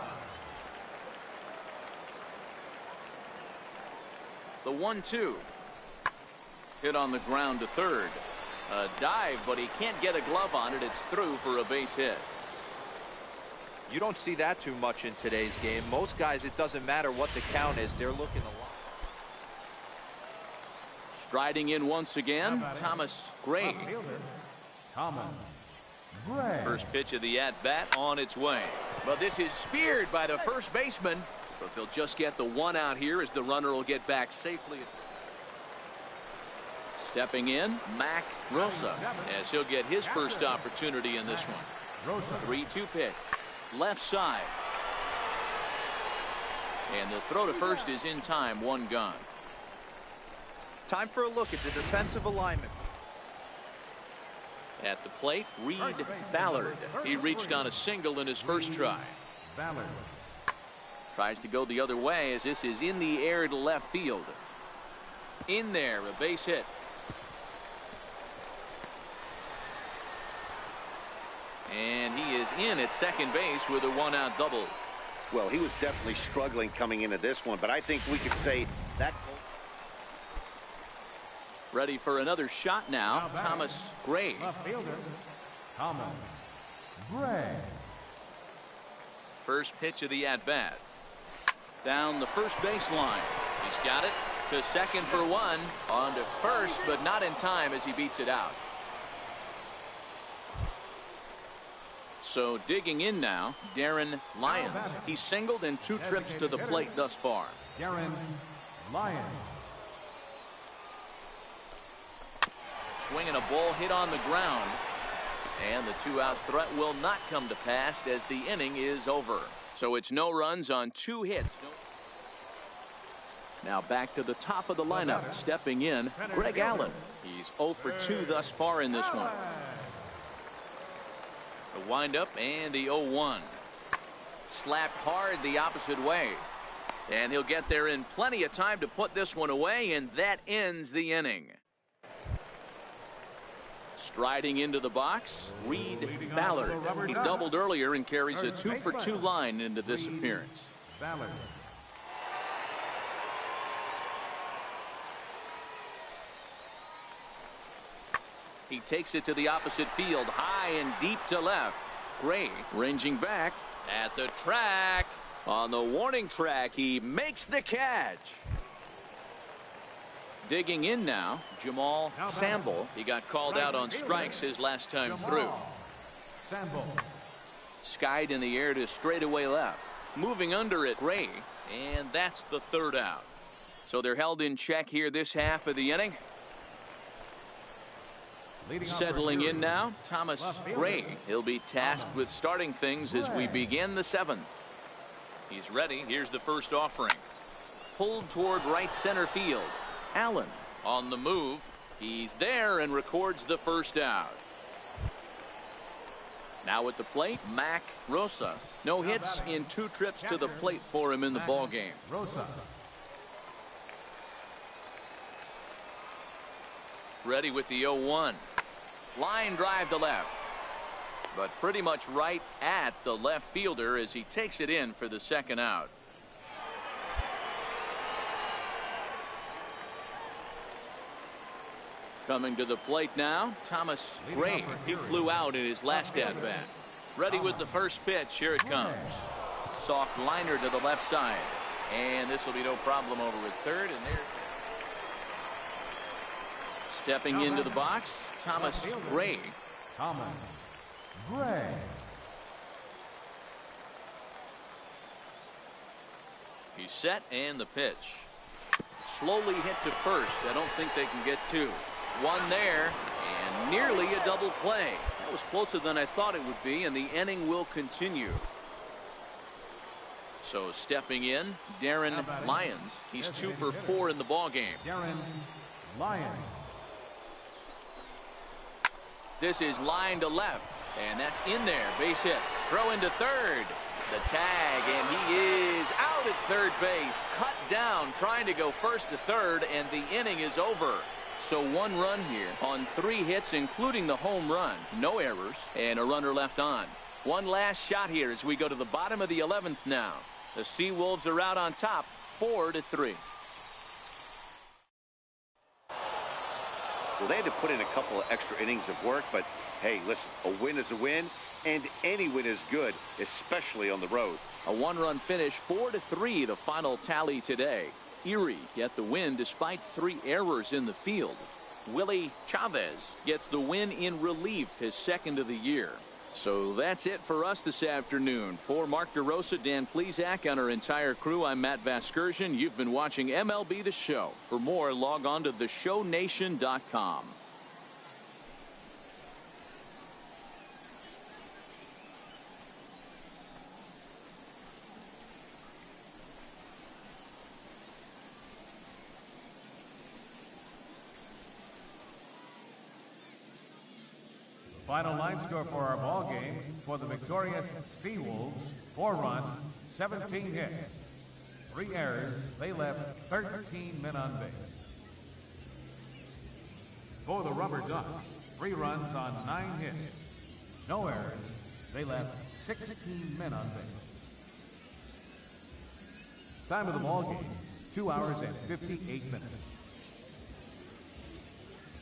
The 1-2. Hit on the ground to third. A dive, but he can't get a glove on it. It's through for a base hit. You don't see that too much in today's game. Most guys, it doesn't matter what the count is. They're looking a lot. Striding in once again, Thomas Gray. Thomas Gray. First pitch of the at-bat on its way. But this is speared by the first baseman. But they'll just get the one out here as the runner will get back safely. Stepping in, Mac Rosa, as he'll get his first opportunity in this one. 3-2 pitch. Left side. And the throw to first is in time. One gone. Time for a look at the defensive alignment. At the plate, Reed Ballard. He reached on a single in his first try. Ballard. Tries to go the other way as this is in the air to left field. In there, a base hit. And he is in at second base with a one-out double. Well, he was definitely struggling coming into this one, but I think we could say that. Ready for another shot now, Thomas Gray. Left fielder. Thomas Gray. First pitch of the at-bat. Down the first baseline. He's got it to second for one. On to first, but not in time as he beats it out. So digging in now, Darren Lyons. He's singled in 2 trips to the plate thus far. Darren Lyons. Swinging a ball hit on the ground. And the 2-out threat will not come to pass as the inning is over. So it's no runs on 2 hits. Now back to the top of the lineup. Stepping in, Greg Allen. He's 0 for 2 thus far in this one. The windup and the 0-1. Slapped hard the opposite way. And he'll get there in plenty of time to put this one away, and that ends the inning. Striding into the box, Reed Ballard. He doubled earlier and carries a 2 for 2 line into this appearance. Ballard. He takes it to the opposite field, high and deep to left. Gray ranging back at the track. On the warning track, he makes the catch. Digging in now, Jamal Samble. He got called out on strikes his last time through. Sample. Skied in the air to straightaway left. Moving under it, Gray. And that's the 3rd out. So they're held in check here this half of the inning. Settling in now, Thomas Gray. He'll be tasked with starting things as we begin the 7th. He's ready. Here's the first offering. Pulled toward right center field. Allen on the move. He's there and records the first out. Now at the plate, Mac Rosas. No hits in 2 trips to the plate for him in the ball game. Rosa. Ready with the 0-1. Line drive to left. But pretty much right at the left fielder as he takes it in for the 2nd out. Coming to the plate now, Thomas Gray. He flew out in his last at-bat. Ready with the first pitch. Here it comes. Soft liner to the left side. And this will be no problem over at third. And there. Stepping into the box, Thomas Gray. Thomas Gray. He's set and the pitch. Slowly hit to first. I don't think they can get 2. 1 there and nearly a double play. That was closer than I thought it would be, and the inning will continue. So stepping in, Darren Lyons. He's 2 for 4 in the ball game. Darren Lyons. This is line to left, and that's in there. Base hit. Throw into third. The tag, and he is out at third base. Cut down, trying to go first to third, and the inning is over. So 1 run here on 3 hits, including the home run. No errors, and a runner left on. One last shot here as we go to the bottom of the 11th now. The Seawolves are out on top, 4-3. Well, they had to put in a couple of extra innings of work, but hey, listen, a win is a win, and any win is good, especially on the road. A 1-run finish, 4-3, the final tally today. Erie get the win despite 3 errors in the field. Willie Chavez gets the win in relief, his 2nd of the year. So that's it for us this afternoon. For Mark DeRosa, Dan Plesac, and our entire crew, I'm Matt Vasgersian. You've been watching MLB The Show. For more, log on to theshownation.com. Final line score for our ball game for the victorious Seawolves: 4 runs, 17 hits, 3 errors. They left 13 men on base. For the Rubber Ducks, 3 runs on 9 hits, no errors. They left 16 men on base. Time of the ball game, 2 hours and 58 minutes.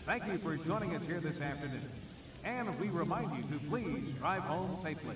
Thank you for joining us here this afternoon. And we remind you to please drive home safely.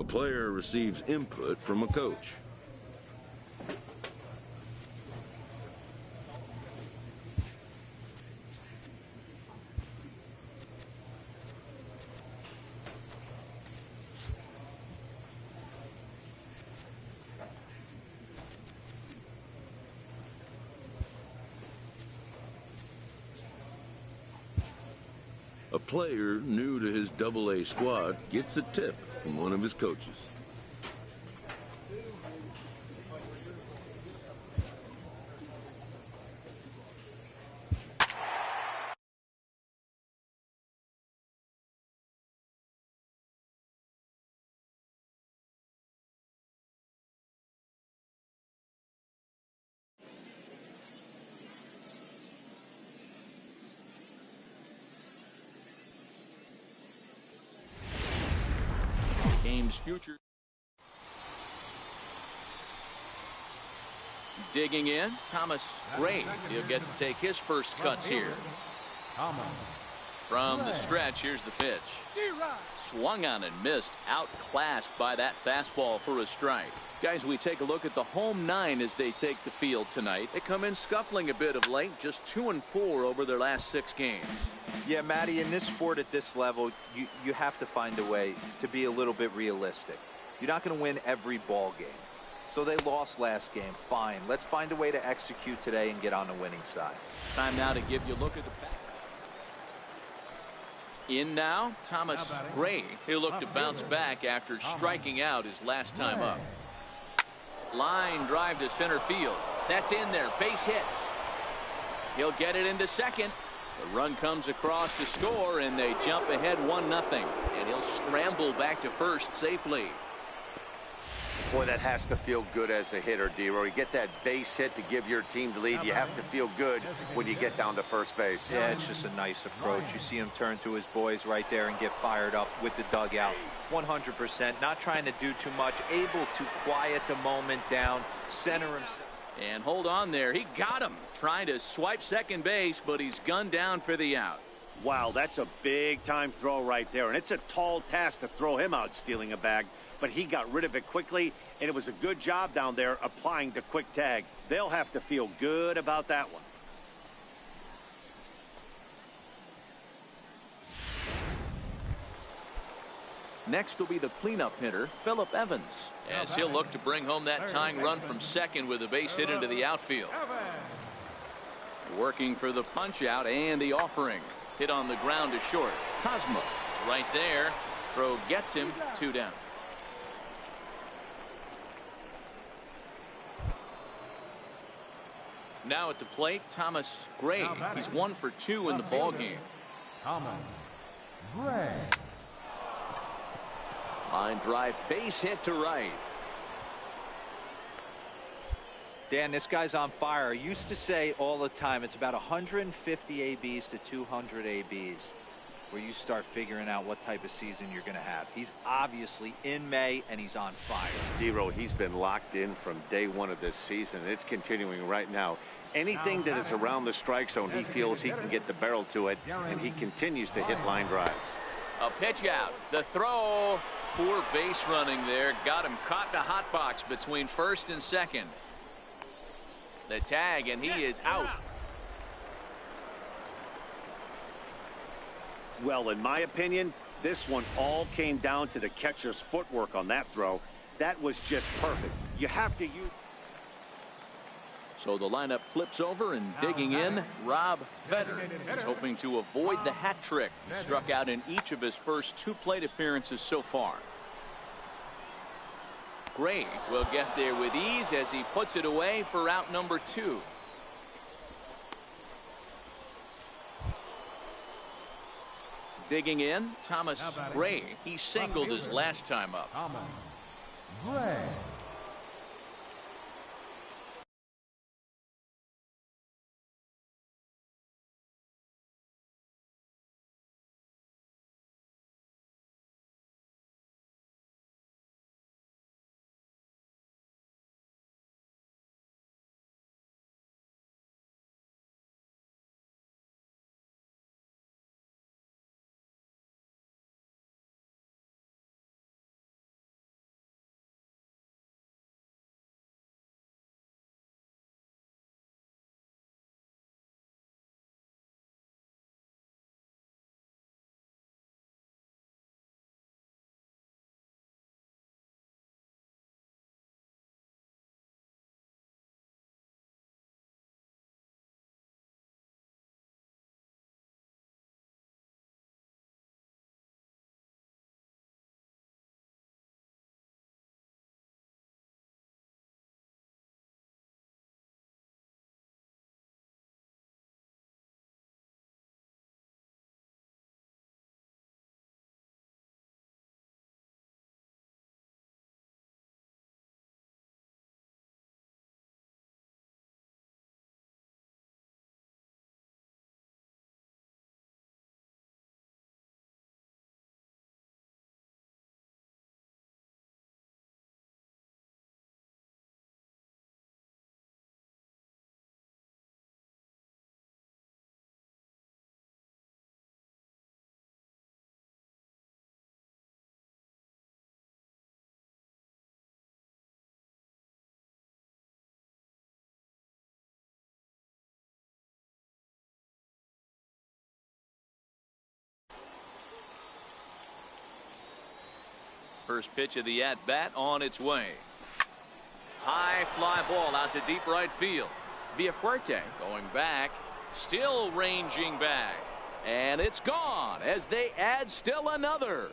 A player receives input from a coach. A player new to his AA squad gets a tip from one of his coaches. Game's future. Digging in, Thomas Gray. He'll get to take his first cuts here. From the stretch, here's the pitch. Swung on and missed. Outclassed by that fastball for a strike. Guys, we take a look at the home nine as they take the field tonight. They come in scuffling a bit of late, just 2-4 over their last 6 games. Yeah, Matty, in this sport at this level, you have to find a way to be a little bit realistic. You're not going to win every ball game. So they lost last game. Fine. Let's find a way to execute today and get on the winning side. Time now to give you a look at the back. In now, Thomas Gray. He'll look to bounce back after striking out his last time up. Line drive to center field. That's in there. Base hit. He'll get it into second. The run comes across to score, and they jump ahead 1-0. And he'll scramble back to first safely. Boy, that has to feel good as a hitter, D-Roy. You get that base hit to give your team the lead. You have to feel good when you get down to first base. Yeah, it's just a nice approach. You see him turn to his boys right there and get fired up with the dugout. 100%. Not trying to do too much. Able to quiet the moment down. Center himself. And hold on there. He got him. Trying to swipe second base, but he's gunned down for the out. Wow, that's a big-time throw right there. And it's a tall task to throw him out stealing a bag. But he got rid of it quickly, and it was a good job down there applying the quick tag. They'll have to feel good about that one. Next will be the cleanup hitter, Phillip Evans, as he'll look to bring home that tying run from second with a base hit into the outfield. Working for the punch out and the offering. Hit on the ground to short. Cosmo right there. Throw gets him 2 down. Now at the plate, Thomas Gray. He's 1 for 2 in the ball game. Thomas Gray. Line drive, base hit to right. Dan, this guy's on fire. I used to say all the time, it's about 150 ABs to 200 ABs where you start figuring out what type of season you're going to have. He's obviously in May, and he's on fire. D-Roy, he's been locked in from day 1 of this season. It's continuing right now. Anything that is around the strike zone, he feels he can get the barrel to it, and he continues to hit line drives. A pitch out. The throw. Poor base running there. Got him caught in a hot box between first and second. The tag, and he is out. Well, in my opinion, this one all came down to the catcher's footwork on that throw. That was just perfect. You have to use. So the lineup flips over, and digging in, Rob Vetter. He's hoping to avoid the hat trick. He struck out in each of his first 2 plate appearances so far. Gray will get there with ease as he puts it away for out number 2. Digging in, Thomas Gray. He singled his last time up. Thomas Gray. First pitch of the at-bat on its way. High fly ball out to deep right field. Villafuerte going back, still ranging back, and it's gone as they add still another.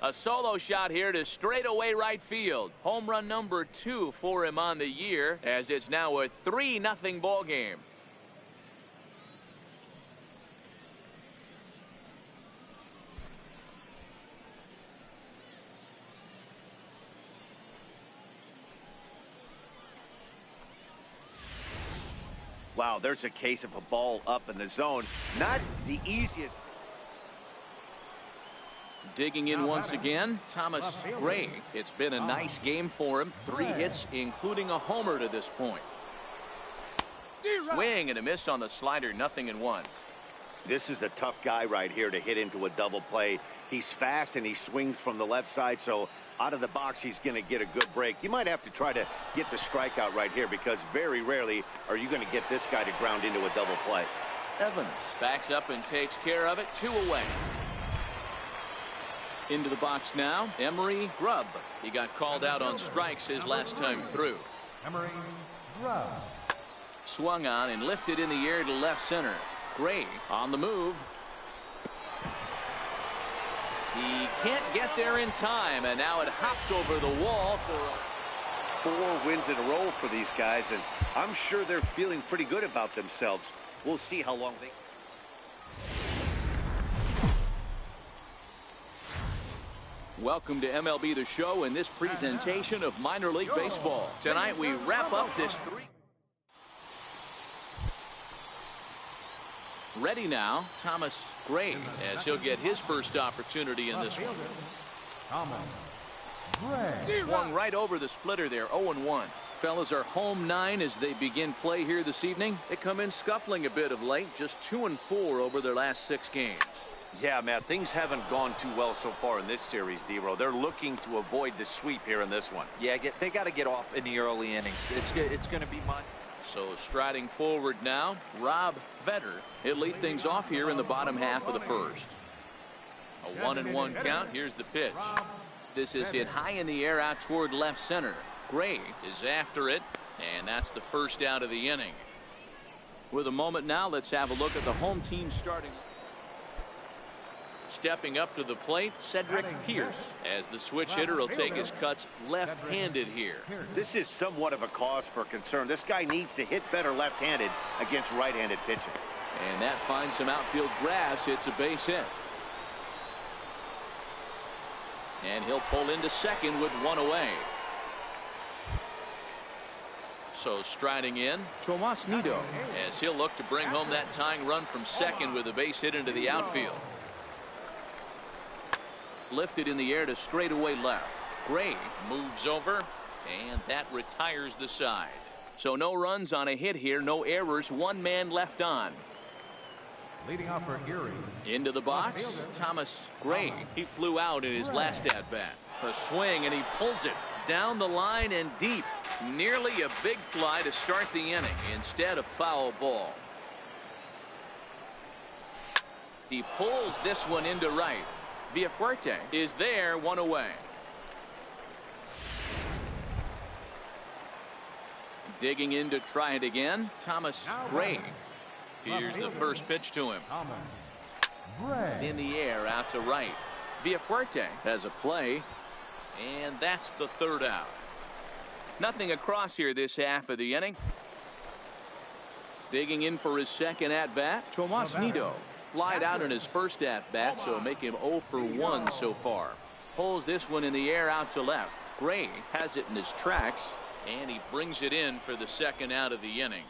A solo shot here to straightaway right field. Home run number 2 for him on the year, as it's now a 3-0 ball game. Wow, there's a case of a ball up in the zone. Not the easiest. Digging in once again, Thomas Gray. It's been a nice game for him. 3 hits, including a homer to this point. Swing and a miss on the slider, 0-1. This is a tough guy right here to hit into a double play. He's fast and he swings from the left side, so out of the box he's going to get a good break. You might have to try to get the strikeout right here, because very rarely are you going to get this guy to ground into a double play. Evans backs up and takes care of it. 2 away. Into the box now, Emery Grubb. He got called out on strikes his last time through. Emery Grubb. Swung on and lifted in the air to left center. Gray on the move. He can't get there in time, and now it hops over the wall for 4 wins in a row for these guys, and I'm sure they're feeling pretty good about themselves. We'll see how long they... Welcome to MLB The Show and this presentation of minor league baseball. Tonight we wrap up this 3. Ready now, Thomas Gray, as he'll get his first opportunity in this one. Thomas Gray. Swung right over the splitter there, 0-1. Fellas are home 9 as they begin play here this evening. They come in scuffling a bit of late, just 2-4 over their last 6 games. Yeah, Matt, things haven't gone too well so far in this series, D-Row. They're looking to avoid the sweep here in this one. Yeah, they got to get off in the early innings. It's going to be mine. So striding forward now, Rob Vetter. He'll lead things off here in the bottom half of the first. A 1-1 count. Here's the pitch. This is hit high in the air out toward left center. Gray is after it, and that's the first out of the inning. With a moment now, let's have a look at the home team starting. Stepping up to the plate, Cedric Pierce, as the switch hitter will take his cuts left-handed here. This is somewhat of a cause for concern. This guy needs to hit better left-handed against right-handed pitching. And that finds some outfield grass. It's a base hit. And he'll pull into second with 1 away. So striding in, Tomas Nido, as he'll look to bring home that tying run from second with a base hit into the outfield. Lifted in the air to straightaway left. Gray moves over, and that retires the side. So no runs on a hit here, no errors, 1 man left on. Leading off for Erie. Into the box, Thomas Gray. He flew out in his last at-bat. A swing, and he pulls it down the line and deep. Nearly a big fly to start the inning, instead of foul ball. He pulls this one into right. Villafuerte is there, 1 away. Digging in to try it again, Thomas Gray. Here's the first pitch to him. In the air out to right. Villafuerte has a play, and that's the 3rd out. Nothing across here this half of the inning. Digging in for his second at-bat, Tomas Nido. Flied out in his first at-bat, so make him 0 for 1 so far. Pulls this one in the air out to left. Gray has it in his tracks, and he brings it in for the second out of the inning.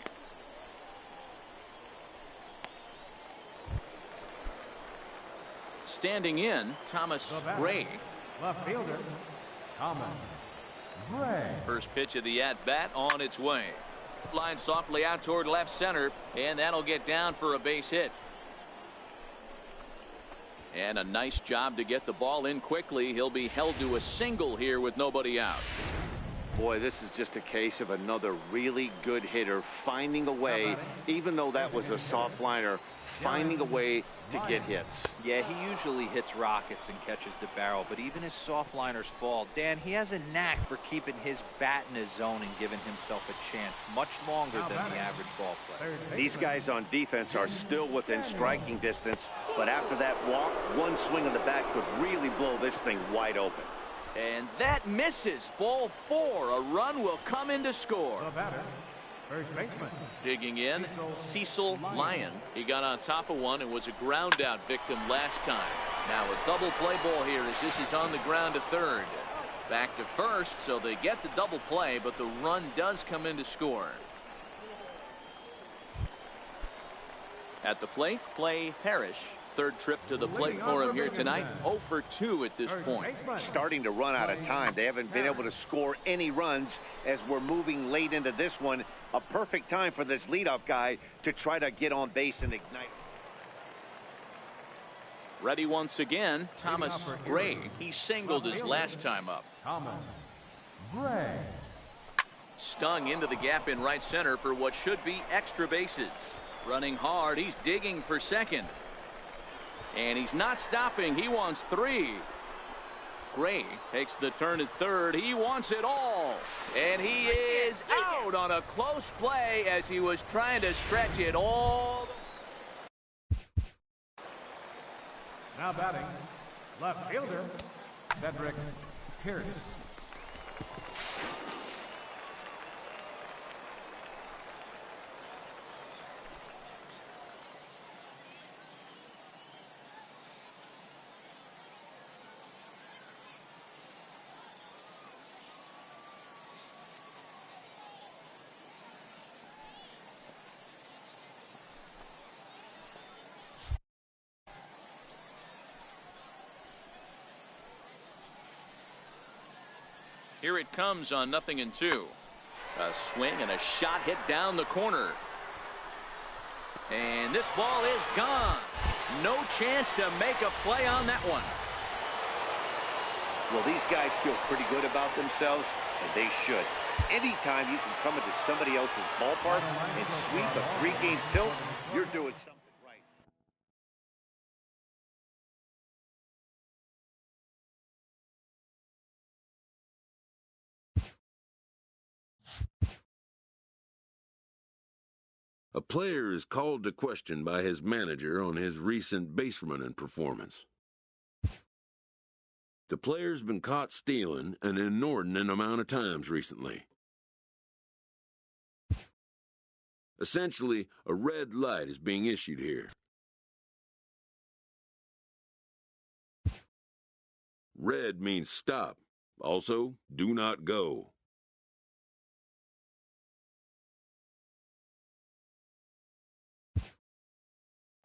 Standing in, Thomas Gray. Left fielder, Thomas Gray. First pitch of the at-bat on its way. Line softly out toward left center, and that'll get down for a base hit. And a nice job to get the ball in quickly. He'll be held to a single here with nobody out. Boy, this is just a case of another really good hitter finding a way, even though that was a soft liner, finding a way to get hits. Yeah, he usually hits rockets and catches the barrel, but even his soft liners fall. Dan, he has a knack for keeping his bat in his zone and giving himself a chance much longer than the average ball player. These guys on defense are still within striking distance, but after that walk, one swing of the bat could really blow this thing wide open. And that misses. Ball 4. A run will come in to score. The batter, first baseman. Digging in, Cecil Lyon. He got on top of one and was a ground out victim last time. Now a double play ball here as this is on the ground to third. Back to first, so they get the double play, but the run does come in to score. At the plate, Clay Parrish. Third trip to the plate for him here tonight. 0 for 2 at this point. Starting to run out of time. They haven't been able to score any runs as we're moving late into this one. A perfect time for this leadoff guy to try to get on base and ignite. Ready once again, Thomas Gray. He singled his last time up. Thomas Gray. Stung into the gap in right center for what should be extra bases. Running hard, he's digging for second. And he's not stopping. He wants 3. Gray takes the turn at third. He wants it all. And he is out on a close play as he was trying to stretch it all. Now batting, left fielder, Cedric Pierce. Here it comes on 0-2. A swing and a shot hit down the corner. And this ball is gone. No chance to make a play on that one. Well, these guys feel pretty good about themselves, and they should. Anytime you can come into somebody else's ballpark and sweep a 3-game tilt, you're doing something right. A player is called to question by his manager on his recent base running performance. The player's been caught stealing an inordinate amount of times recently. Essentially, a red light is being issued here. Red means stop. Also, do not go.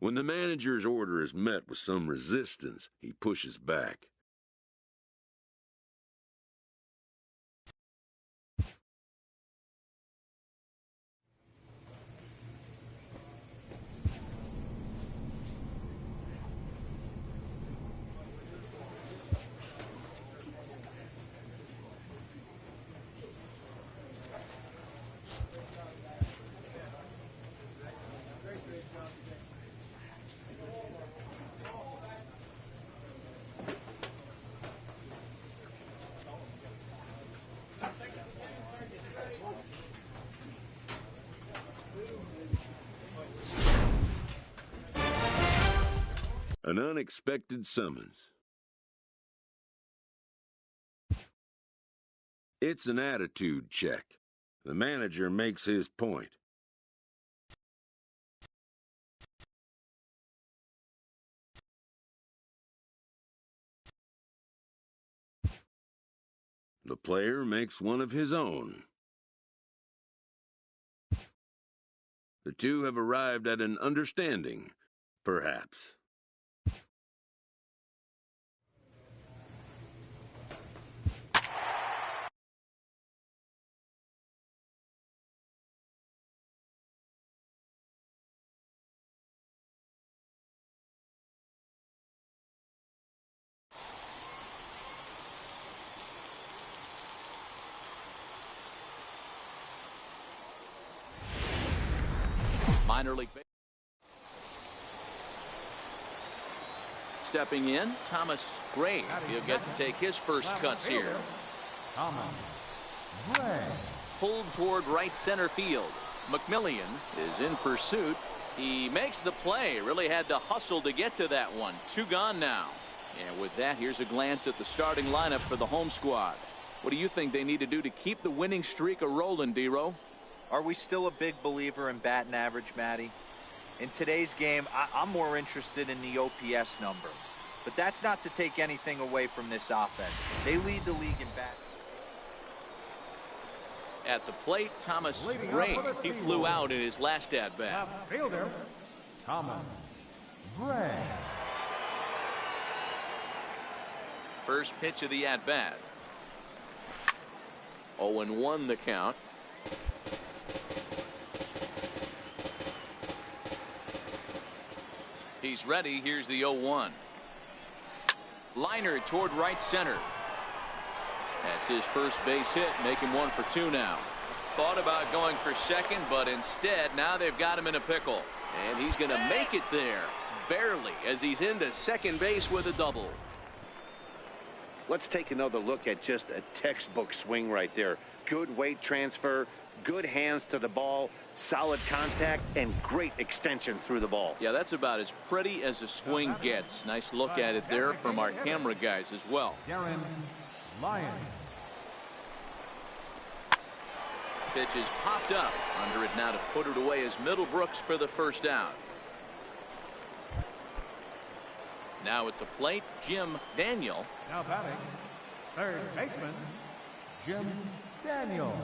When the manager's order is met with some resistance, he pushes back. An unexpected summons. It's an attitude check. The manager makes his point. The player makes one of his own. The two have arrived at an understanding, perhaps. minor league. Stepping in, Thomas Gray. He'll get to take his first cuts here. Thomas Gray. Pulled toward right center field. McMillian is in pursuit. He makes the play. Really had to hustle to get to that one. 2 gone now. And with that, here's a glance at the starting lineup for the home squad. What do you think they need to do to keep the winning streak a-rolling, D-Row? Are we still a big believer in batting average, Matty? In today's game, I'm more interested in the OPS number. But that's not to take anything away from this offense. They lead the league in bat. At the plate, Thomas Gray. He flew out in his last at-bat. Fielder, Thomas Gray. First pitch of the at-bat. 0-1 the count. He's ready. Here's the 0-1. Liner toward right center. That's his first base hit, making 1 for 2 now. Thought about going for second, but instead now they've got him in a pickle. And he's going to make it there, barely, as he's into second base with a double. Let's take another look at just a textbook swing right there. Good weight transfer, good hands to the ball, solid contact, and great extension through the ball. Yeah, that's about as pretty as a swing gets. Nice look at it there from our camera guys as well. Darren Lyons. Pitch is popped up. Under it now to put it away is Middlebrooks for the first out. Now at the plate, Jim Daniel. Now batting, third baseman, Jim Daniel.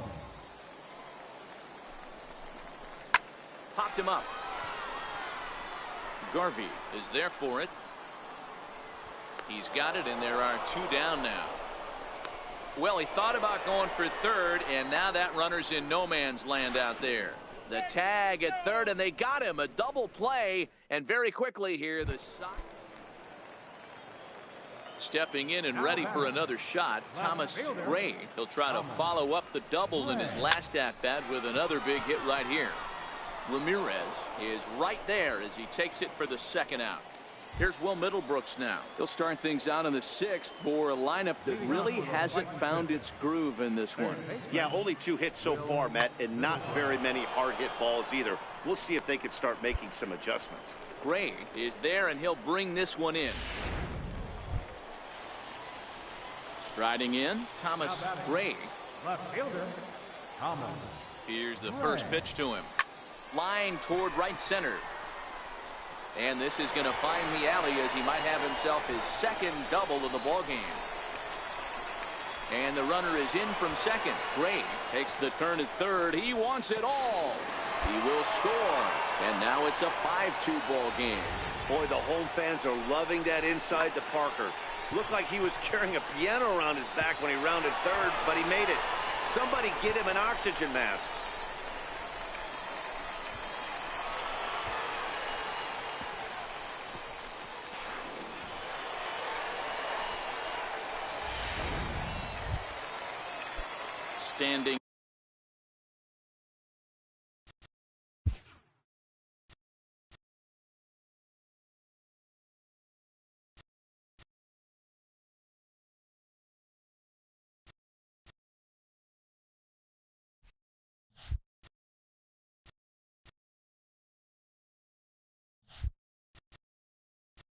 Popped him up. Garvey is there for it. He's got it, and there are 2 down now. Well, he thought about going for third, and now that runner's in no man's land out there. The tag at third, and they got him. A double play, and very quickly here, the side. Stepping in and ready for another shot, Thomas Gray. He'll try to follow up the double in his last at-bat with another big hit right here. Ramirez is right there as he takes it for the second out. Here's Will Middlebrooks now. He'll start things out in the 6th for a lineup that really hasn't found its groove in this one. Yeah, only 2 hits so far, Matt, and not very many hard hit balls either. We'll see if they can start making some adjustments. Gray is there, and he'll bring this one in. Striding in, Thomas Gray. Left fielder, Thomas. Here's the first pitch to him. Line toward right center. And this is going to find the alley as he might have himself his second double of the ballgame. And the runner is in from second. Gray takes the turn at third. He wants it all. He will score. And now it's a 5-2 ball game. Boy, the home fans are loving that inside to Parker. Looked like he was carrying a piano around his back when he rounded third, but he made it. Somebody get him an oxygen mask. Standing.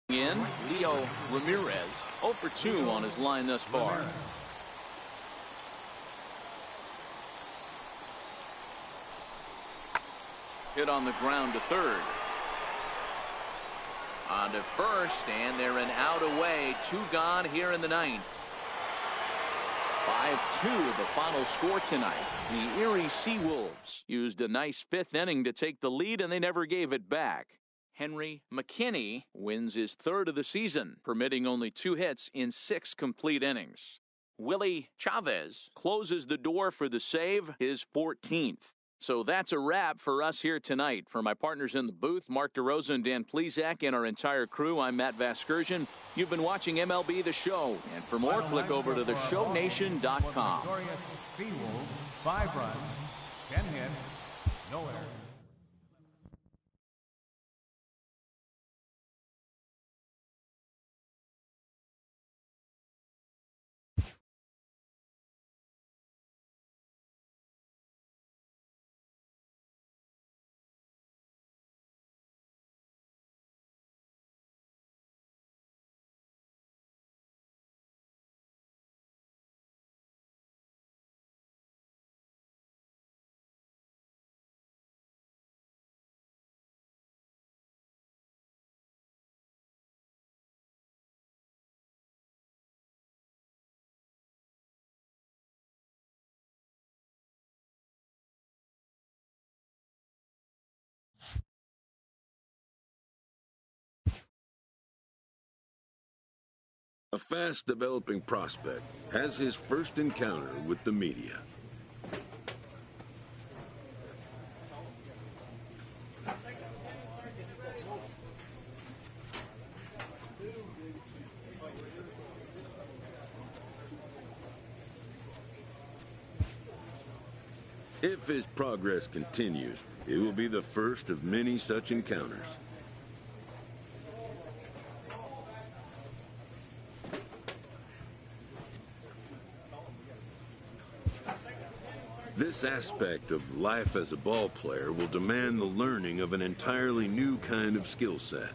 In Leo Ramirez, 0 for 2 on his line thus far. Hit on the ground to third. On to first, and they're an out away. 2 gone here in the 9th. 5-2 the final score tonight. The Erie Seawolves used a nice 5th inning to take the lead, and they never gave it back. Henry McKinney wins his 3rd of the season, permitting only 2 hits in 6 complete innings. Willie Chavez closes the door for the save, his 14th. So that's a wrap for us here tonight. For my partners in the booth, Mark DeRosa and Dan Plesac, and our entire crew, I'm Matt Vasgersian. You've been watching MLB The Show. And for more, click over to theshownation.com. Victorious Seawolves, 5 runs, 10 hits, no errors. A fast-developing prospect has his first encounter with the media. If his progress continues, it will be the first of many such encounters. This aspect of life as a ball player will demand the learning of an entirely new kind of skill set.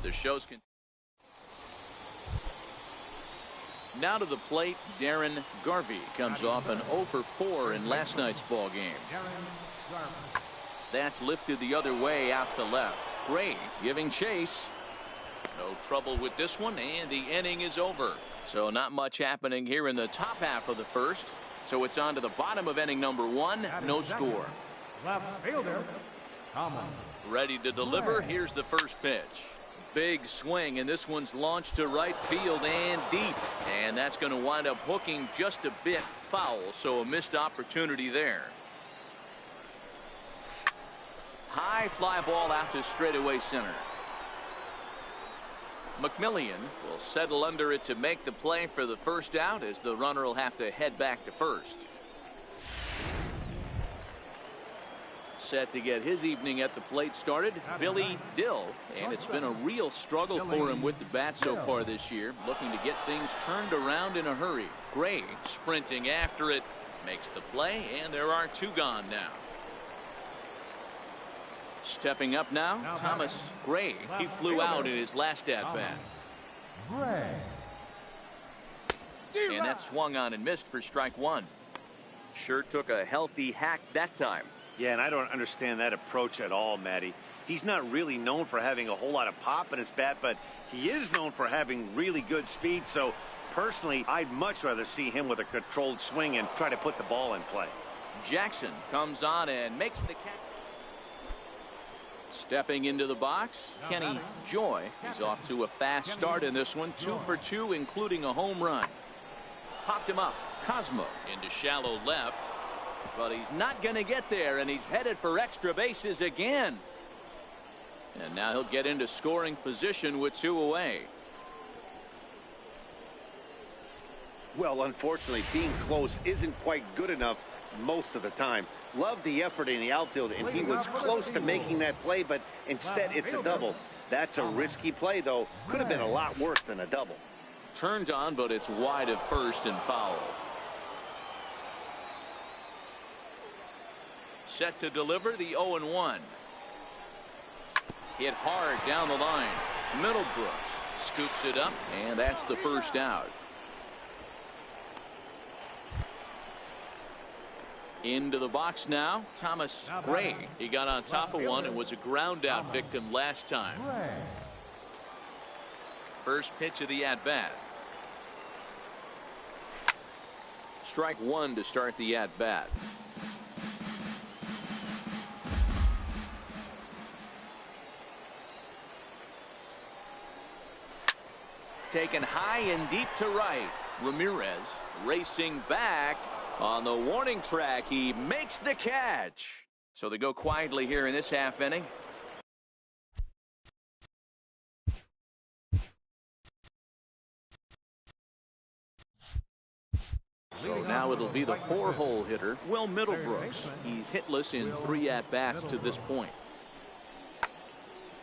The show's now to the plate. Darren Garvey comes off an 0 for 4 in last night's ball game. That's lifted the other way out to left. Gray giving chase. No trouble with this one, and the inning is over. So not much happening here in the top half of the first. So it's on to the bottom of inning number 1. No score. Left fielder, Thomas. Ready to deliver. Here's the first pitch. Big swing, and this one's launched to right field and deep. And that's going to wind up hooking just a bit foul, so a missed opportunity there. High fly ball out to straightaway center. McMillian will settle under it to make the play for the first out, as the runner will have to head back to first. Set to get his evening at the plate started, Billy Dill, and it's been a real struggle for him with the bat so far this year, looking to get things turned around in a hurry. Gray sprinting after it, makes the play, and there are 2 gone now. Stepping up now, Thomas Gray. He flew out in his last at-bat. And that swung on and missed for strike 1. Sure took a healthy hack that time. Yeah, and I don't understand that approach at all, Matty. He's not really known for having a whole lot of pop in his bat, but he is known for having really good speed. So, personally, I'd much rather see him with a controlled swing and try to put the ball in play. Jackson comes on and makes the catch. Stepping into the box, Kenny Joy. He's off to a fast start in this one. 2 for 2, including a home run. Popped him up. Cosmo into shallow left. But he's not going to get there, and he's headed for extra bases again. And now he'll get into scoring position with 2 away. Well, unfortunately, being close isn't quite good enough most of the time. Loved the effort in the outfield, and he was close to making that play, but instead it's a double. That's a risky play, though. Could have been a lot worse than a double. Turned on, but it's wide of first and foul. Set to deliver the 0-1. Hit hard down the line. Middlebrooks scoops it up, and that's the first out. Into the box now, Thomas Gray. He got on top of one and was a ground out victim last time. First pitch of the at-bat. Strike 1 to start the at-bat. Taken high and deep to right. Ramirez racing back on the warning track. He makes the catch. So they go quietly here in this half inning. So now it'll be the 4-hole hitter, Will Middlebrooks. He's hitless in 3 at-bats to this point.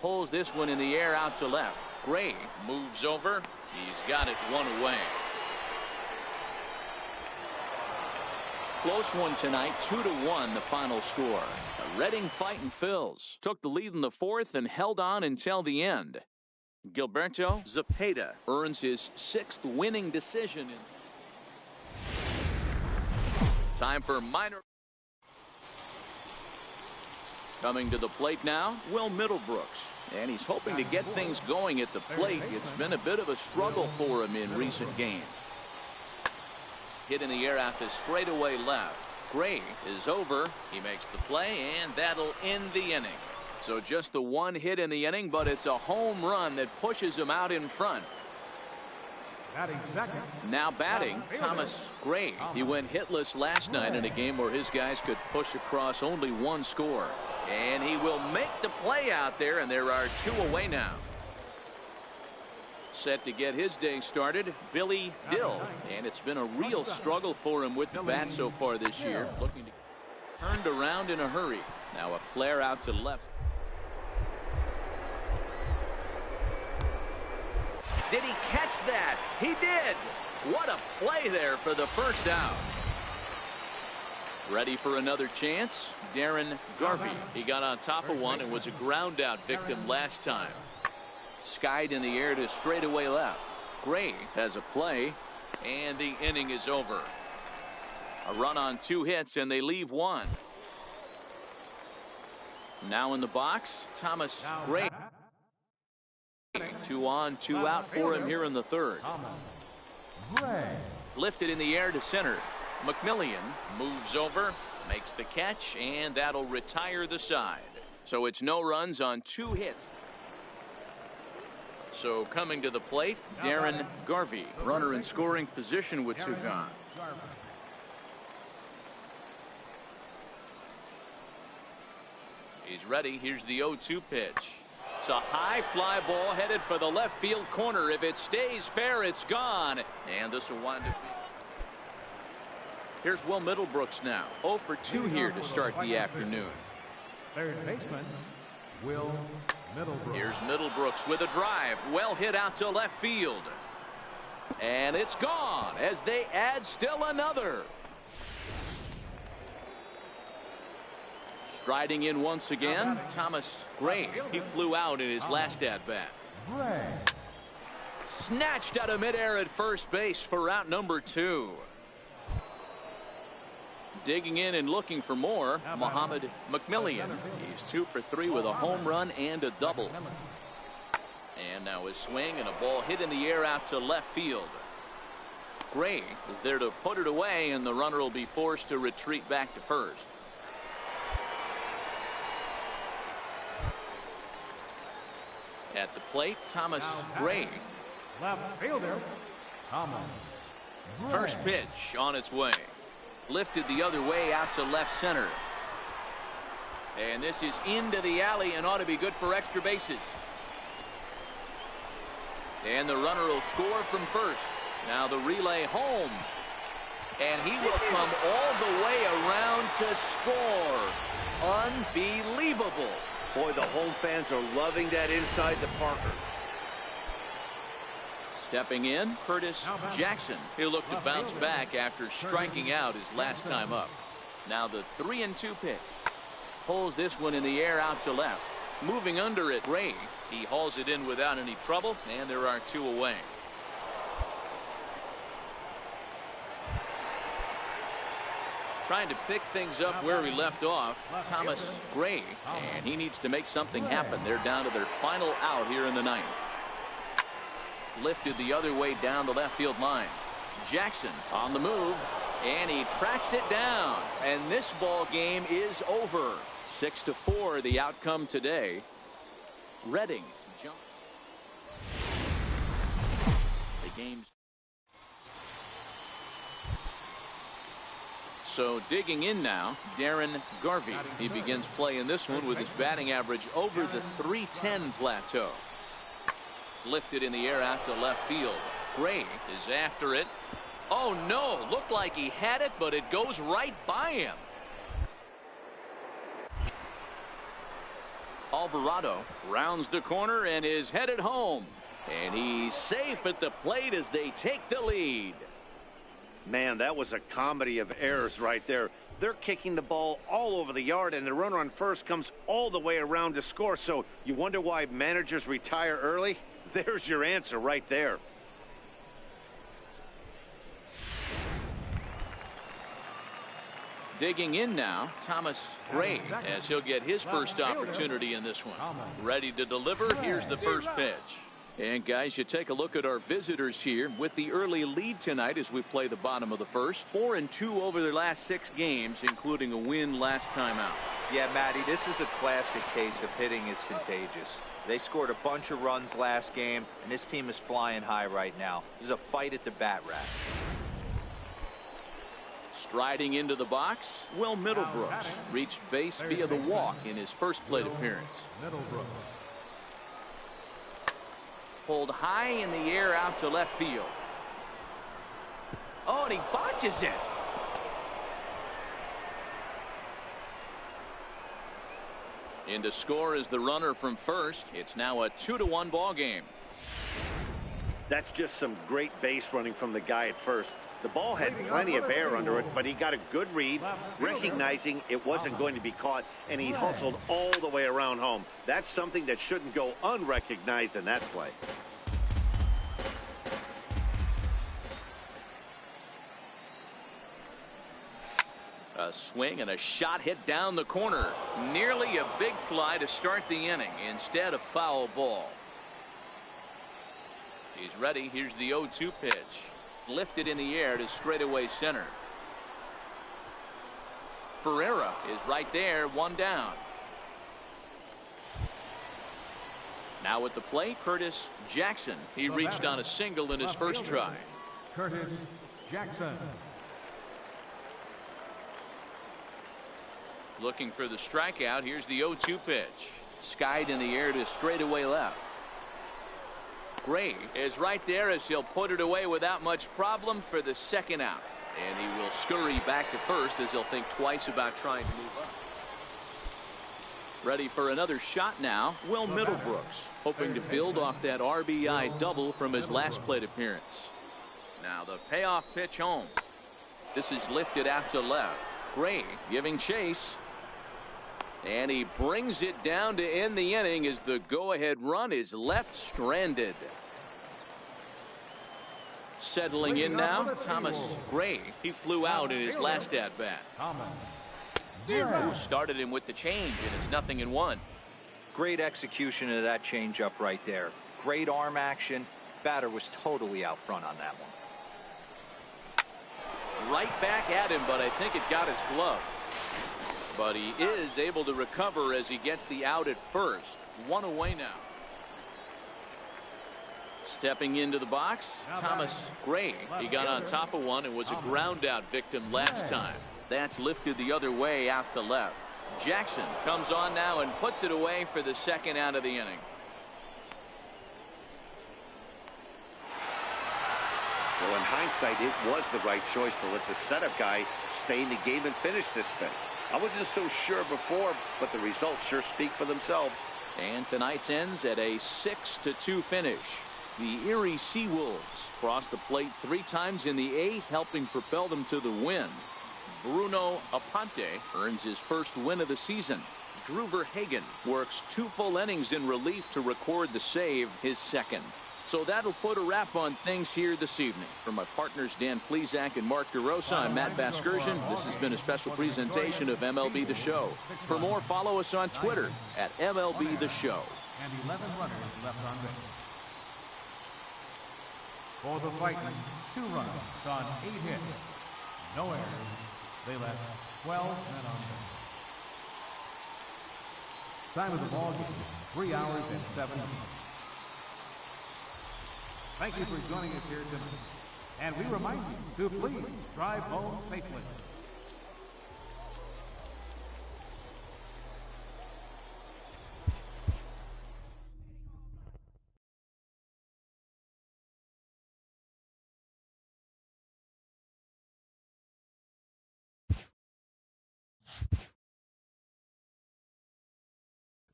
Pulls this one in the air out to left. Gray moves over. He's got it 1 away. Close one tonight, 2-1 the final score. Reading fighting Phils took the lead in the 4th and held on until the end. Gilberto Zepeda earns his 6th winning decision. Time for minor. Coming to the plate now, Will Middlebrooks. And he's hoping to get things going at the plate. It's been a bit of a struggle for him in recent games. Hit in the air out to straightaway left. Gray is over. He makes the play, and that'll end the inning. So just the one hit in the inning, but it's a home run that pushes him out in front. Batting second. Now batting, Thomas Gray. He went hitless last night in a game where his guys could push across only one score. And he will make the play out there, and there are 2 away now. Set to get his day started, Billy Dill. And it's been a real struggle for him with the bat so far this year. Looking to turned around in a hurry. Now a flare out to left. Did he catch that? He did. What a play there for the first out. Ready for another chance? Darren Garvey. He got on top of one and was a ground out victim last time. Skied in the air to straightaway left. Gray has a play, and the inning is over. A run on 2 hits, and they leave 1. Now in the box, Thomas Gray. 2 on, 2 out for him here in the 3rd. Lifted in the air to center. McMillian moves over, makes the catch, and that'll retire the side. So it's no runs on 2 hits. So coming to the plate, Darren Garvey, runner in scoring position with 2 gone. He's ready. Here's the 0-2 pitch. It's a high fly ball headed for the left field corner. If it stays fair, it's gone. And this will wind up. Here's Will Middlebrooks now. 0 for 2 here to start the afternoon. Third baseman, Will Middlebrooks. Here's Middlebrooks with a drive. Well hit out to left field. And it's gone as they add still another. Striding in once again, Thomas Gray. He flew out in his last at-bat. Snatched out of midair at first base for out number 2. Digging in and looking for more, Muhammad McMillian. He's 2 for 3 with a home run and a double. And now his swing and a ball hit in the air out to left field. Gray is there to put it away, and the runner will be forced to retreat back to first. At the plate, Thomas Gray. Left fielder, Thomas Gray. First pitch on its way. Lifted the other way out to left center. And this is into the alley and ought to be good for extra bases. And the runner will score from first. Now the relay home. And he will come all the way around to score. Unbelievable. Boy, the home fans are loving that inside the Parker. Stepping in, Curtis Jackson. He'll look to bounce back after striking out his last time up. Now the 3-2 pitch. Pulls this one in the air out to left. Moving under it, Gray. He hauls it in without any trouble, and there are 2 away. Trying to pick things up where he left off, Thomas Gray, and he needs to make something happen. They're down to their final out here in the 9th. Lifted the other way down the left field line. Jackson on the move, and he tracks it down. And this ball game is over. 6-4 the outcome today. Reading jump. The game's so digging in now, Darren Garvey. He begins play in this one with his batting average over the .310 plateau. Lifted in the air out to left field. Gray is after it. Oh no, looked like he had it, but it goes right by him. Alvarado rounds the corner and is headed home. And he's safe at the plate as they take the lead. Man, that was a comedy of errors right there. They're kicking the ball all over the yard, and the runner on first comes all the way around to score. So you wonder why managers retire early? There's your answer right there. Digging in now, Thomas Gray, as he'll get his first opportunity in this one. Ready to deliver. Here's the first pitch. And guys, you take a look at our visitors here with the early lead tonight as we play the bottom of the first. 4-2 over their last 6 games, including a win last time out. Yeah, Matty, this is a classic case of hitting is contagious. They scored a bunch of runs last game, and this team is flying high right now. This is a fight at the bat rack. Striding into the box, Will Middlebrooks reached base via the walk in his first plate appearance. Pulled high in the air out to left field. Oh, and he botches it. In to score is the runner from first. It's now a 2-1 ball game. That's just some great base running from the guy at first. The ball had plenty of air under it, but he got a good read, recognizing it wasn't going to be caught, and he hustled all the way around home. That's something that shouldn't go unrecognized in that play. A swing and a shot hit down the corner. Nearly a big fly to start the inning. Instead, a foul ball. He's ready. Here's the 0-2 pitch. Lifted in the air to straightaway center. Ferreira is right there, 1 down. Now at the plate, Curtis Jackson. He reached on a single in his first try. Curtis Jackson. Looking for the strikeout. Here's the 0-2 pitch. Skied in the air to straightaway left. Gray is right there as he'll put it away without much problem for the second out. And he will scurry back to first as he'll think twice about trying to move up. Ready for another shot now, Will Middlebrooks, hoping to build off that RBI double from his last plate appearance. Now the payoff pitch home. This is lifted out to left. Gray giving chase. And he brings it down to end the inning as the go-ahead run is left stranded. Settling in now, Thomas Gray. He flew out in his last at-bat. Who started him with the change, and it's 0-1. Great execution of that changeup right there. Great arm action. Batter was totally out front on that one. Right back at him, but I think it got his glove. But he is able to recover as he gets the out at first. 1 away now. Stepping into the box, Thomas Gray. He got on top of one and was a ground out victim last time. That's lifted the other way out to left. Jackson comes on now and puts it away for the second out of the inning. Well, in hindsight, it was the right choice to let the setup guy stay in the game and finish this thing. I wasn't so sure before, but the results sure speak for themselves. And tonight's ends at a 6-2 finish. The Erie Seawolves crossed the plate 3 times in the 8th, helping propel them to the win. Bruno Aponte earns his first win of the season. Drew Verhagen works 2 full innings in relief to record the save, his second. So that'll put a wrap on things here this evening. For my partners Dan Plesac and Mark DeRosa, I'm Matt Vasgersian. This has been a special presentation of MLB The Show. For more, follow us on Twitter at MLB The Show. And 11 runners left on base. For the Vikings, 2 runs on 8 hits. No errors. They left 12 men on base. Time of the ball game, 3 hours and 7 minutes. Thank you for joining us here tonight. And we remind you to please drive home safely.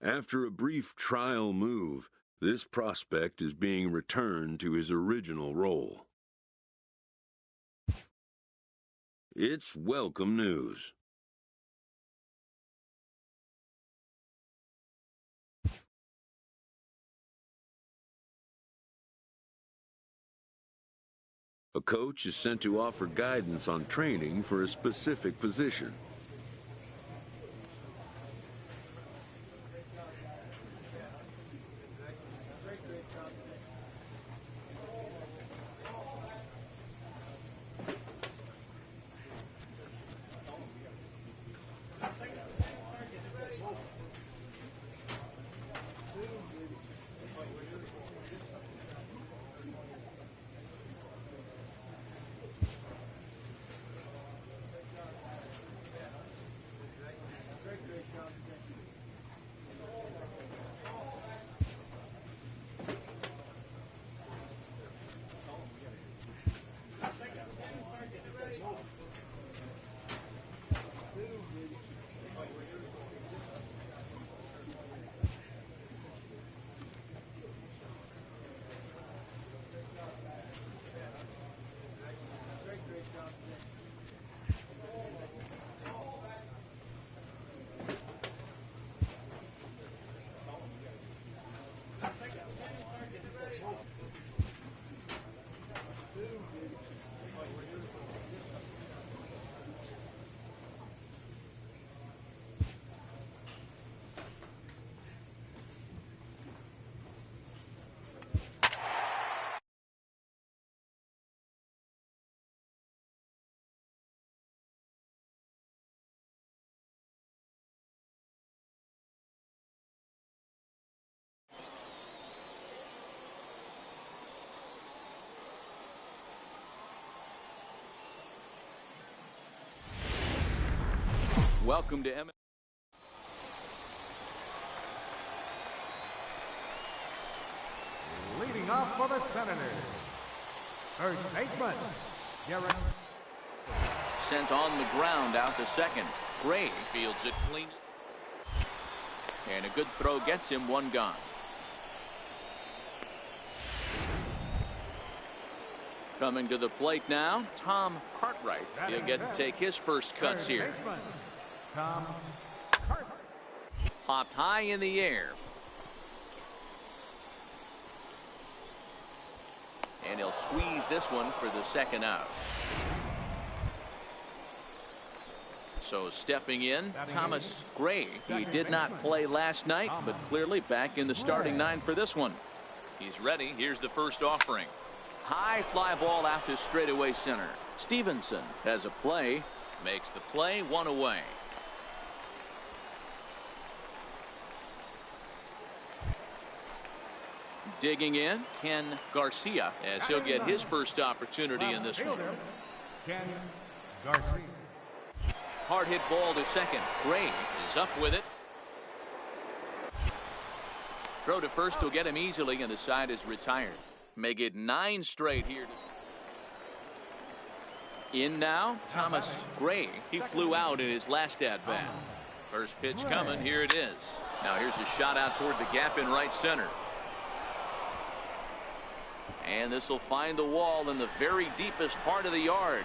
After a brief trial move, this prospect is being returned to his original role. It's welcome news. A coach is sent to offer guidance on training for a specific position. Welcome to M. Leading off for the Senators, first baseman, Garrett. Sent on the ground out to second. Gray fields it clean. And a good throw gets him one gone. Coming to the plate now, Tom Cartwright. He'll get to take his first cuts here. Tom Cartwright. Popped high in the air. And he'll squeeze this one for the second out. So stepping in, Thomas Gray. He did not play last night, but clearly back in the starting nine for this one. He's ready. Here's the first offering. High fly ball out to straightaway center. Stevenson has a play. Makes the play, one away. Digging in, Ken Garcia, as he'll get his first opportunity in this one. Ken Garcia. Hard hit ball to second. Gray is up with it. Throw to first will get him easily, and the side is retired. Make it 9 straight here. In now, Thomas Gray. He flew out in his last at-bat. First pitch coming. Here it is. Now here's a shot out toward the gap in right center. And this will find the wall in the very deepest part of the yard.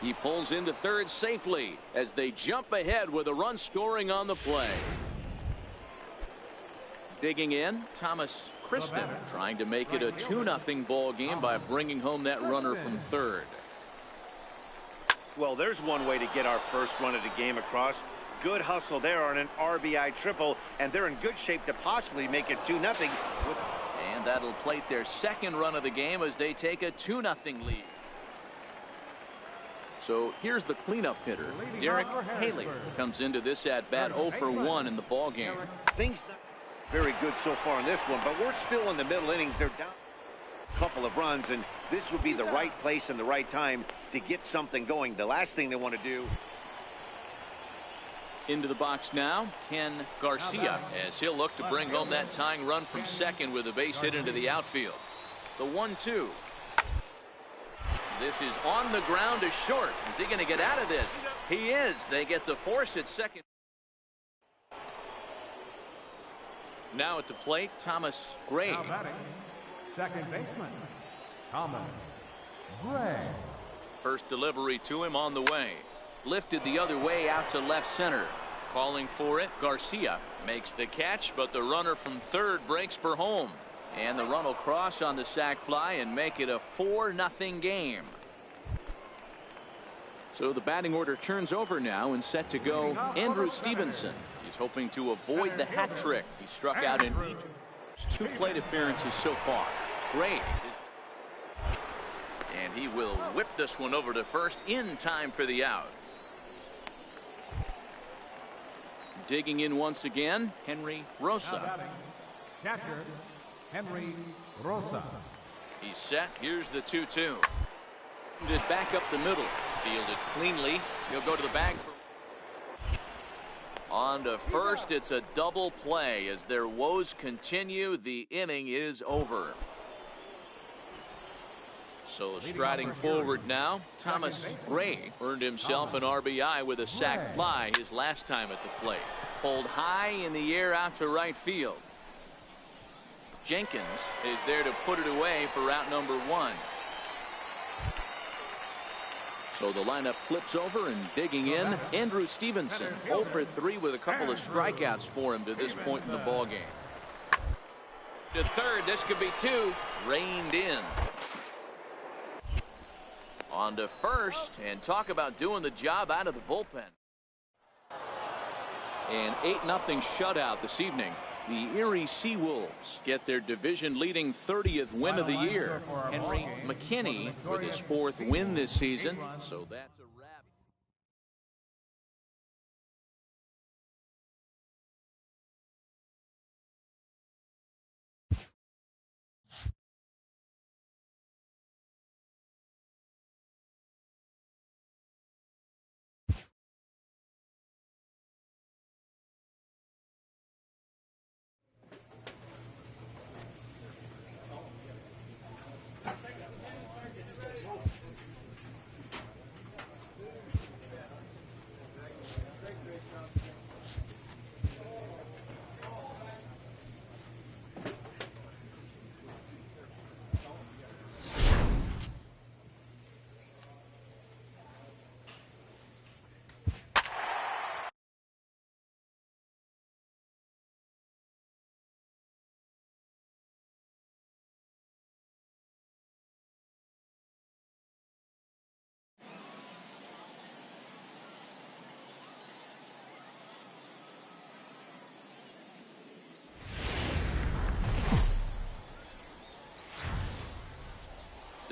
He pulls into third safely as they jump ahead with a run scoring on the play. Digging in, Thomas Kristen trying to make it a 2-0 ball game by bringing home that runner from third. Well, there's one way to get our first run of the game across. Good hustle there on an RBI triple, and they're in good shape to possibly make it 2-0. And that'll plate their second run of the game as they take a 2-0 lead. So here's the cleanup hitter. Derek Haley comes into this at-bat 0 for 1 in the ball game. Things not very good so far in this one, but we're still in the middle innings. They're down a couple of runs, and this would be the right place and the right time to get something going. The last thing they want to do. Into the box now, Ken Garcia, as he'll look to bring home that tying run from second with a base hit into the outfield. The 1-2. This is on the ground to short. Is he going to get out of this? He is. They get the force at second. Now at the plate, Thomas Gray. Now batting, second baseman, Thomas Gray. First delivery to him on the way. Lifted the other way out to left center. Calling for it, Garcia makes the catch, but the runner from third breaks for home. And the run will cross on the sac fly and make it a 4-0 game. So the batting order turns over now and set to go Andrew Stevenson. He's hoping to avoid the hat trick. He struck out in each 2 plate appearances so far. Great. And he will whip this one over to first in time for the out. Digging in once again, Henry Rosa. Catcher, Henry Rosa. He's set. Here's the 2-2. It back up the middle. Fielded cleanly. He'll go to the bag. On to first. It's a double play. As their woes continue, the inning is over. So striding forward now, Thomas Gray earned himself an RBI with a sac fly his last time at the plate. Pulled high in the air out to right field. Jenkins is there to put it away for route number 1. So the lineup flips over, and digging in, Andrew Stevenson, 0 for 3 with a couple of strikeouts for him to this point in the ball game. To third, this could be 2. Reined in. On to first, and talk about doing the job out of the bullpen. An 8-0 shutout this evening. The Erie Seawolves get their division-leading 30th win of the year. Henry McKinney with his 4th win this season. So that's a wrap.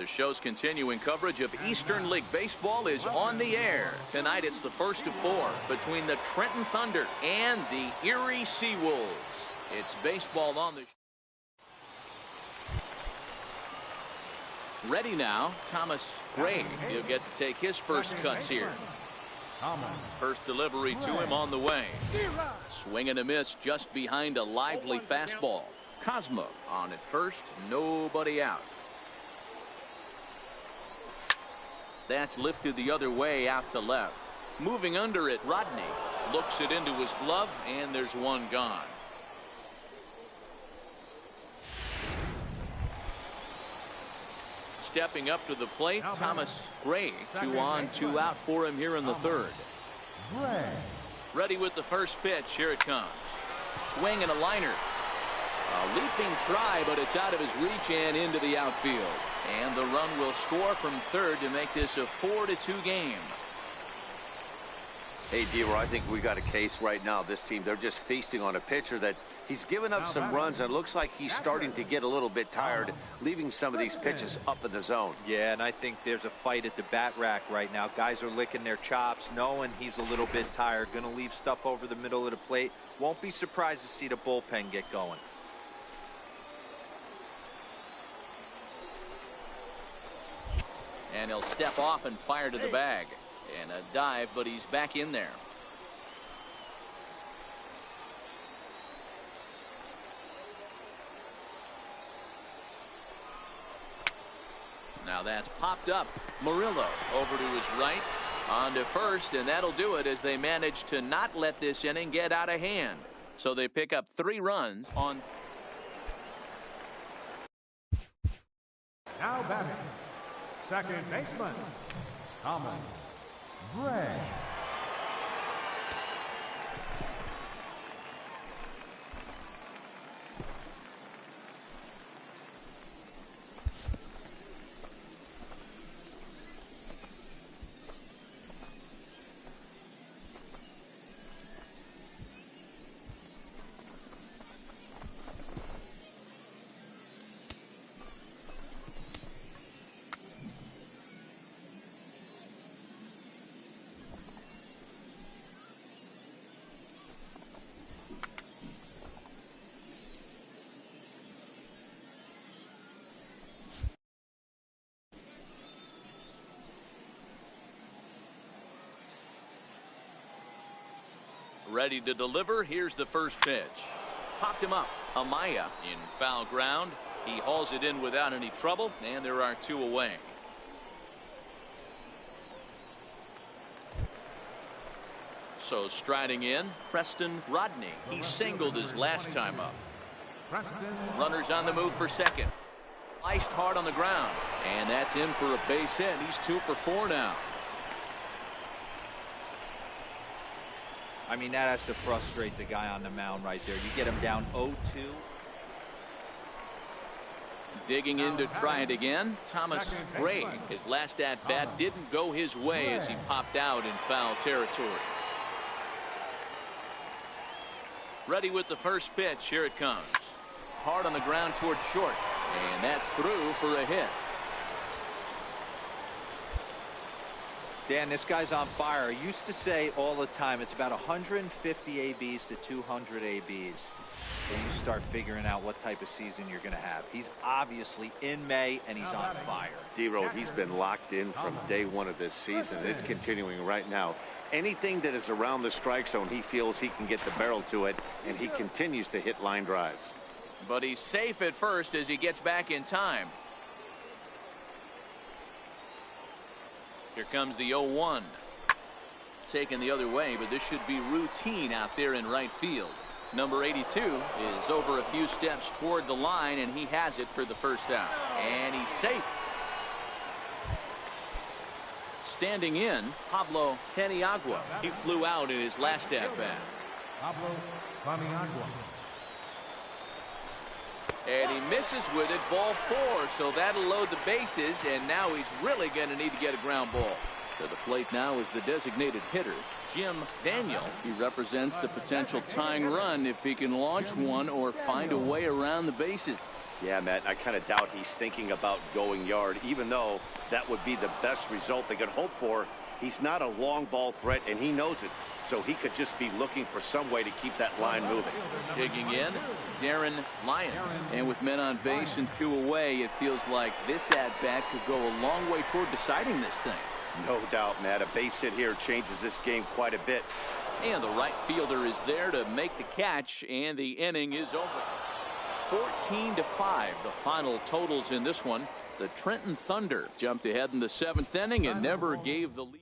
The show's continuing coverage of Eastern League Baseball is on the air. Tonight it's the first of 4 between the Trenton Thunder and the Erie Seawolves. It's baseball on the ready now. Thomas Gray. He'll get to take his first cuts here. First delivery to him on the way. Swing and a miss just behind a lively fastball. Cosmo on at first. Nobody out. That's lifted the other way out to left. Moving under it, Rodney looks it into his glove, and there's one gone. Stepping up to the plate, Thomas Gray. 2 on, 2 out for him here in the third. Ready with the first pitch. Here it comes. Swing and a liner. A leaping try, but it's out of his reach and into the outfield. And the run will score from third to make this a 4-2 game. Hey, D-Roy, I think we got a case right now. This team, they're just feasting on a pitcher that he's given up some runs, and it looks like he's starting to get a little bit tired, leaving some of these pitches up in the zone. Yeah, and I think there's a fight at the bat rack right now. Guys are licking their chops, knowing he's a little bit tired, going to leave stuff over the middle of the plate. Won't be surprised to see the bullpen get going. And he'll step off and fire to the bag. And a dive, but he's back in there. Now that's popped up. Murillo over to his right. On to first, and that'll do it as they manage to not let this inning get out of hand. So they pick up 3 runs on. Now batting, second baseman, Thomas Gray. Ready to deliver. Here's the first pitch. Popped him up. Amaya in foul ground. He hauls it in without any trouble, and there are 2 away. So striding in, Preston Rodney. He singled his last time up. Runners on the move for second. Sliced hard on the ground, and that's in for a base hit. He's 2 for 4 now. I mean, that has to frustrate the guy on the mound right there. You get him down 0-2. Digging in to try it again. Thomas Gray. His last at bat didn't go his way as he popped out in foul territory. Ready with the first pitch. Here it comes. Hard on the ground toward short. And that's through for a hit. Dan, this guy's on fire. I used to say all the time it's about 150 ABs to 200 ABs. Then you start figuring out what type of season you're going to have. He's obviously in May, and he's on fire. D-Row, he's been locked in from day 1 of this season. It's continuing right now. Anything that is around the strike zone, he feels he can get the barrel to it, and he continues to hit line drives. But he's safe at first as he gets back in time. Here comes the 0-1. Taken the other way, but this should be routine out there in right field. Number 82 is over a few steps toward the line, and he has it for the first out. And he's safe. Standing in, Pablo Paniagua. He flew out in his last at-bat. Pablo Paniagua. And he misses with it, ball 4, so that'll load the bases, and now he's really going to need to get a ground ball. To the plate now is the designated hitter, Jim Daniel. He represents the potential tying run if he can launch one or find a way around the bases. Yeah, Matt, I kind of doubt he's thinking about going yard, even though that would be the best result they could hope for. He's not a long ball threat, and he knows it. So he could just be looking for some way to keep that line moving. Digging in, Darren Lyons. And with men on base and 2 away, it feels like this at-bat could go a long way toward deciding this thing. No doubt, Matt. A base hit here changes this game quite a bit. And the right fielder is there to make the catch, and the inning is over. 14-5, the final totals in this one. The Trenton Thunder jumped ahead in the 7th inning and never gave the lead.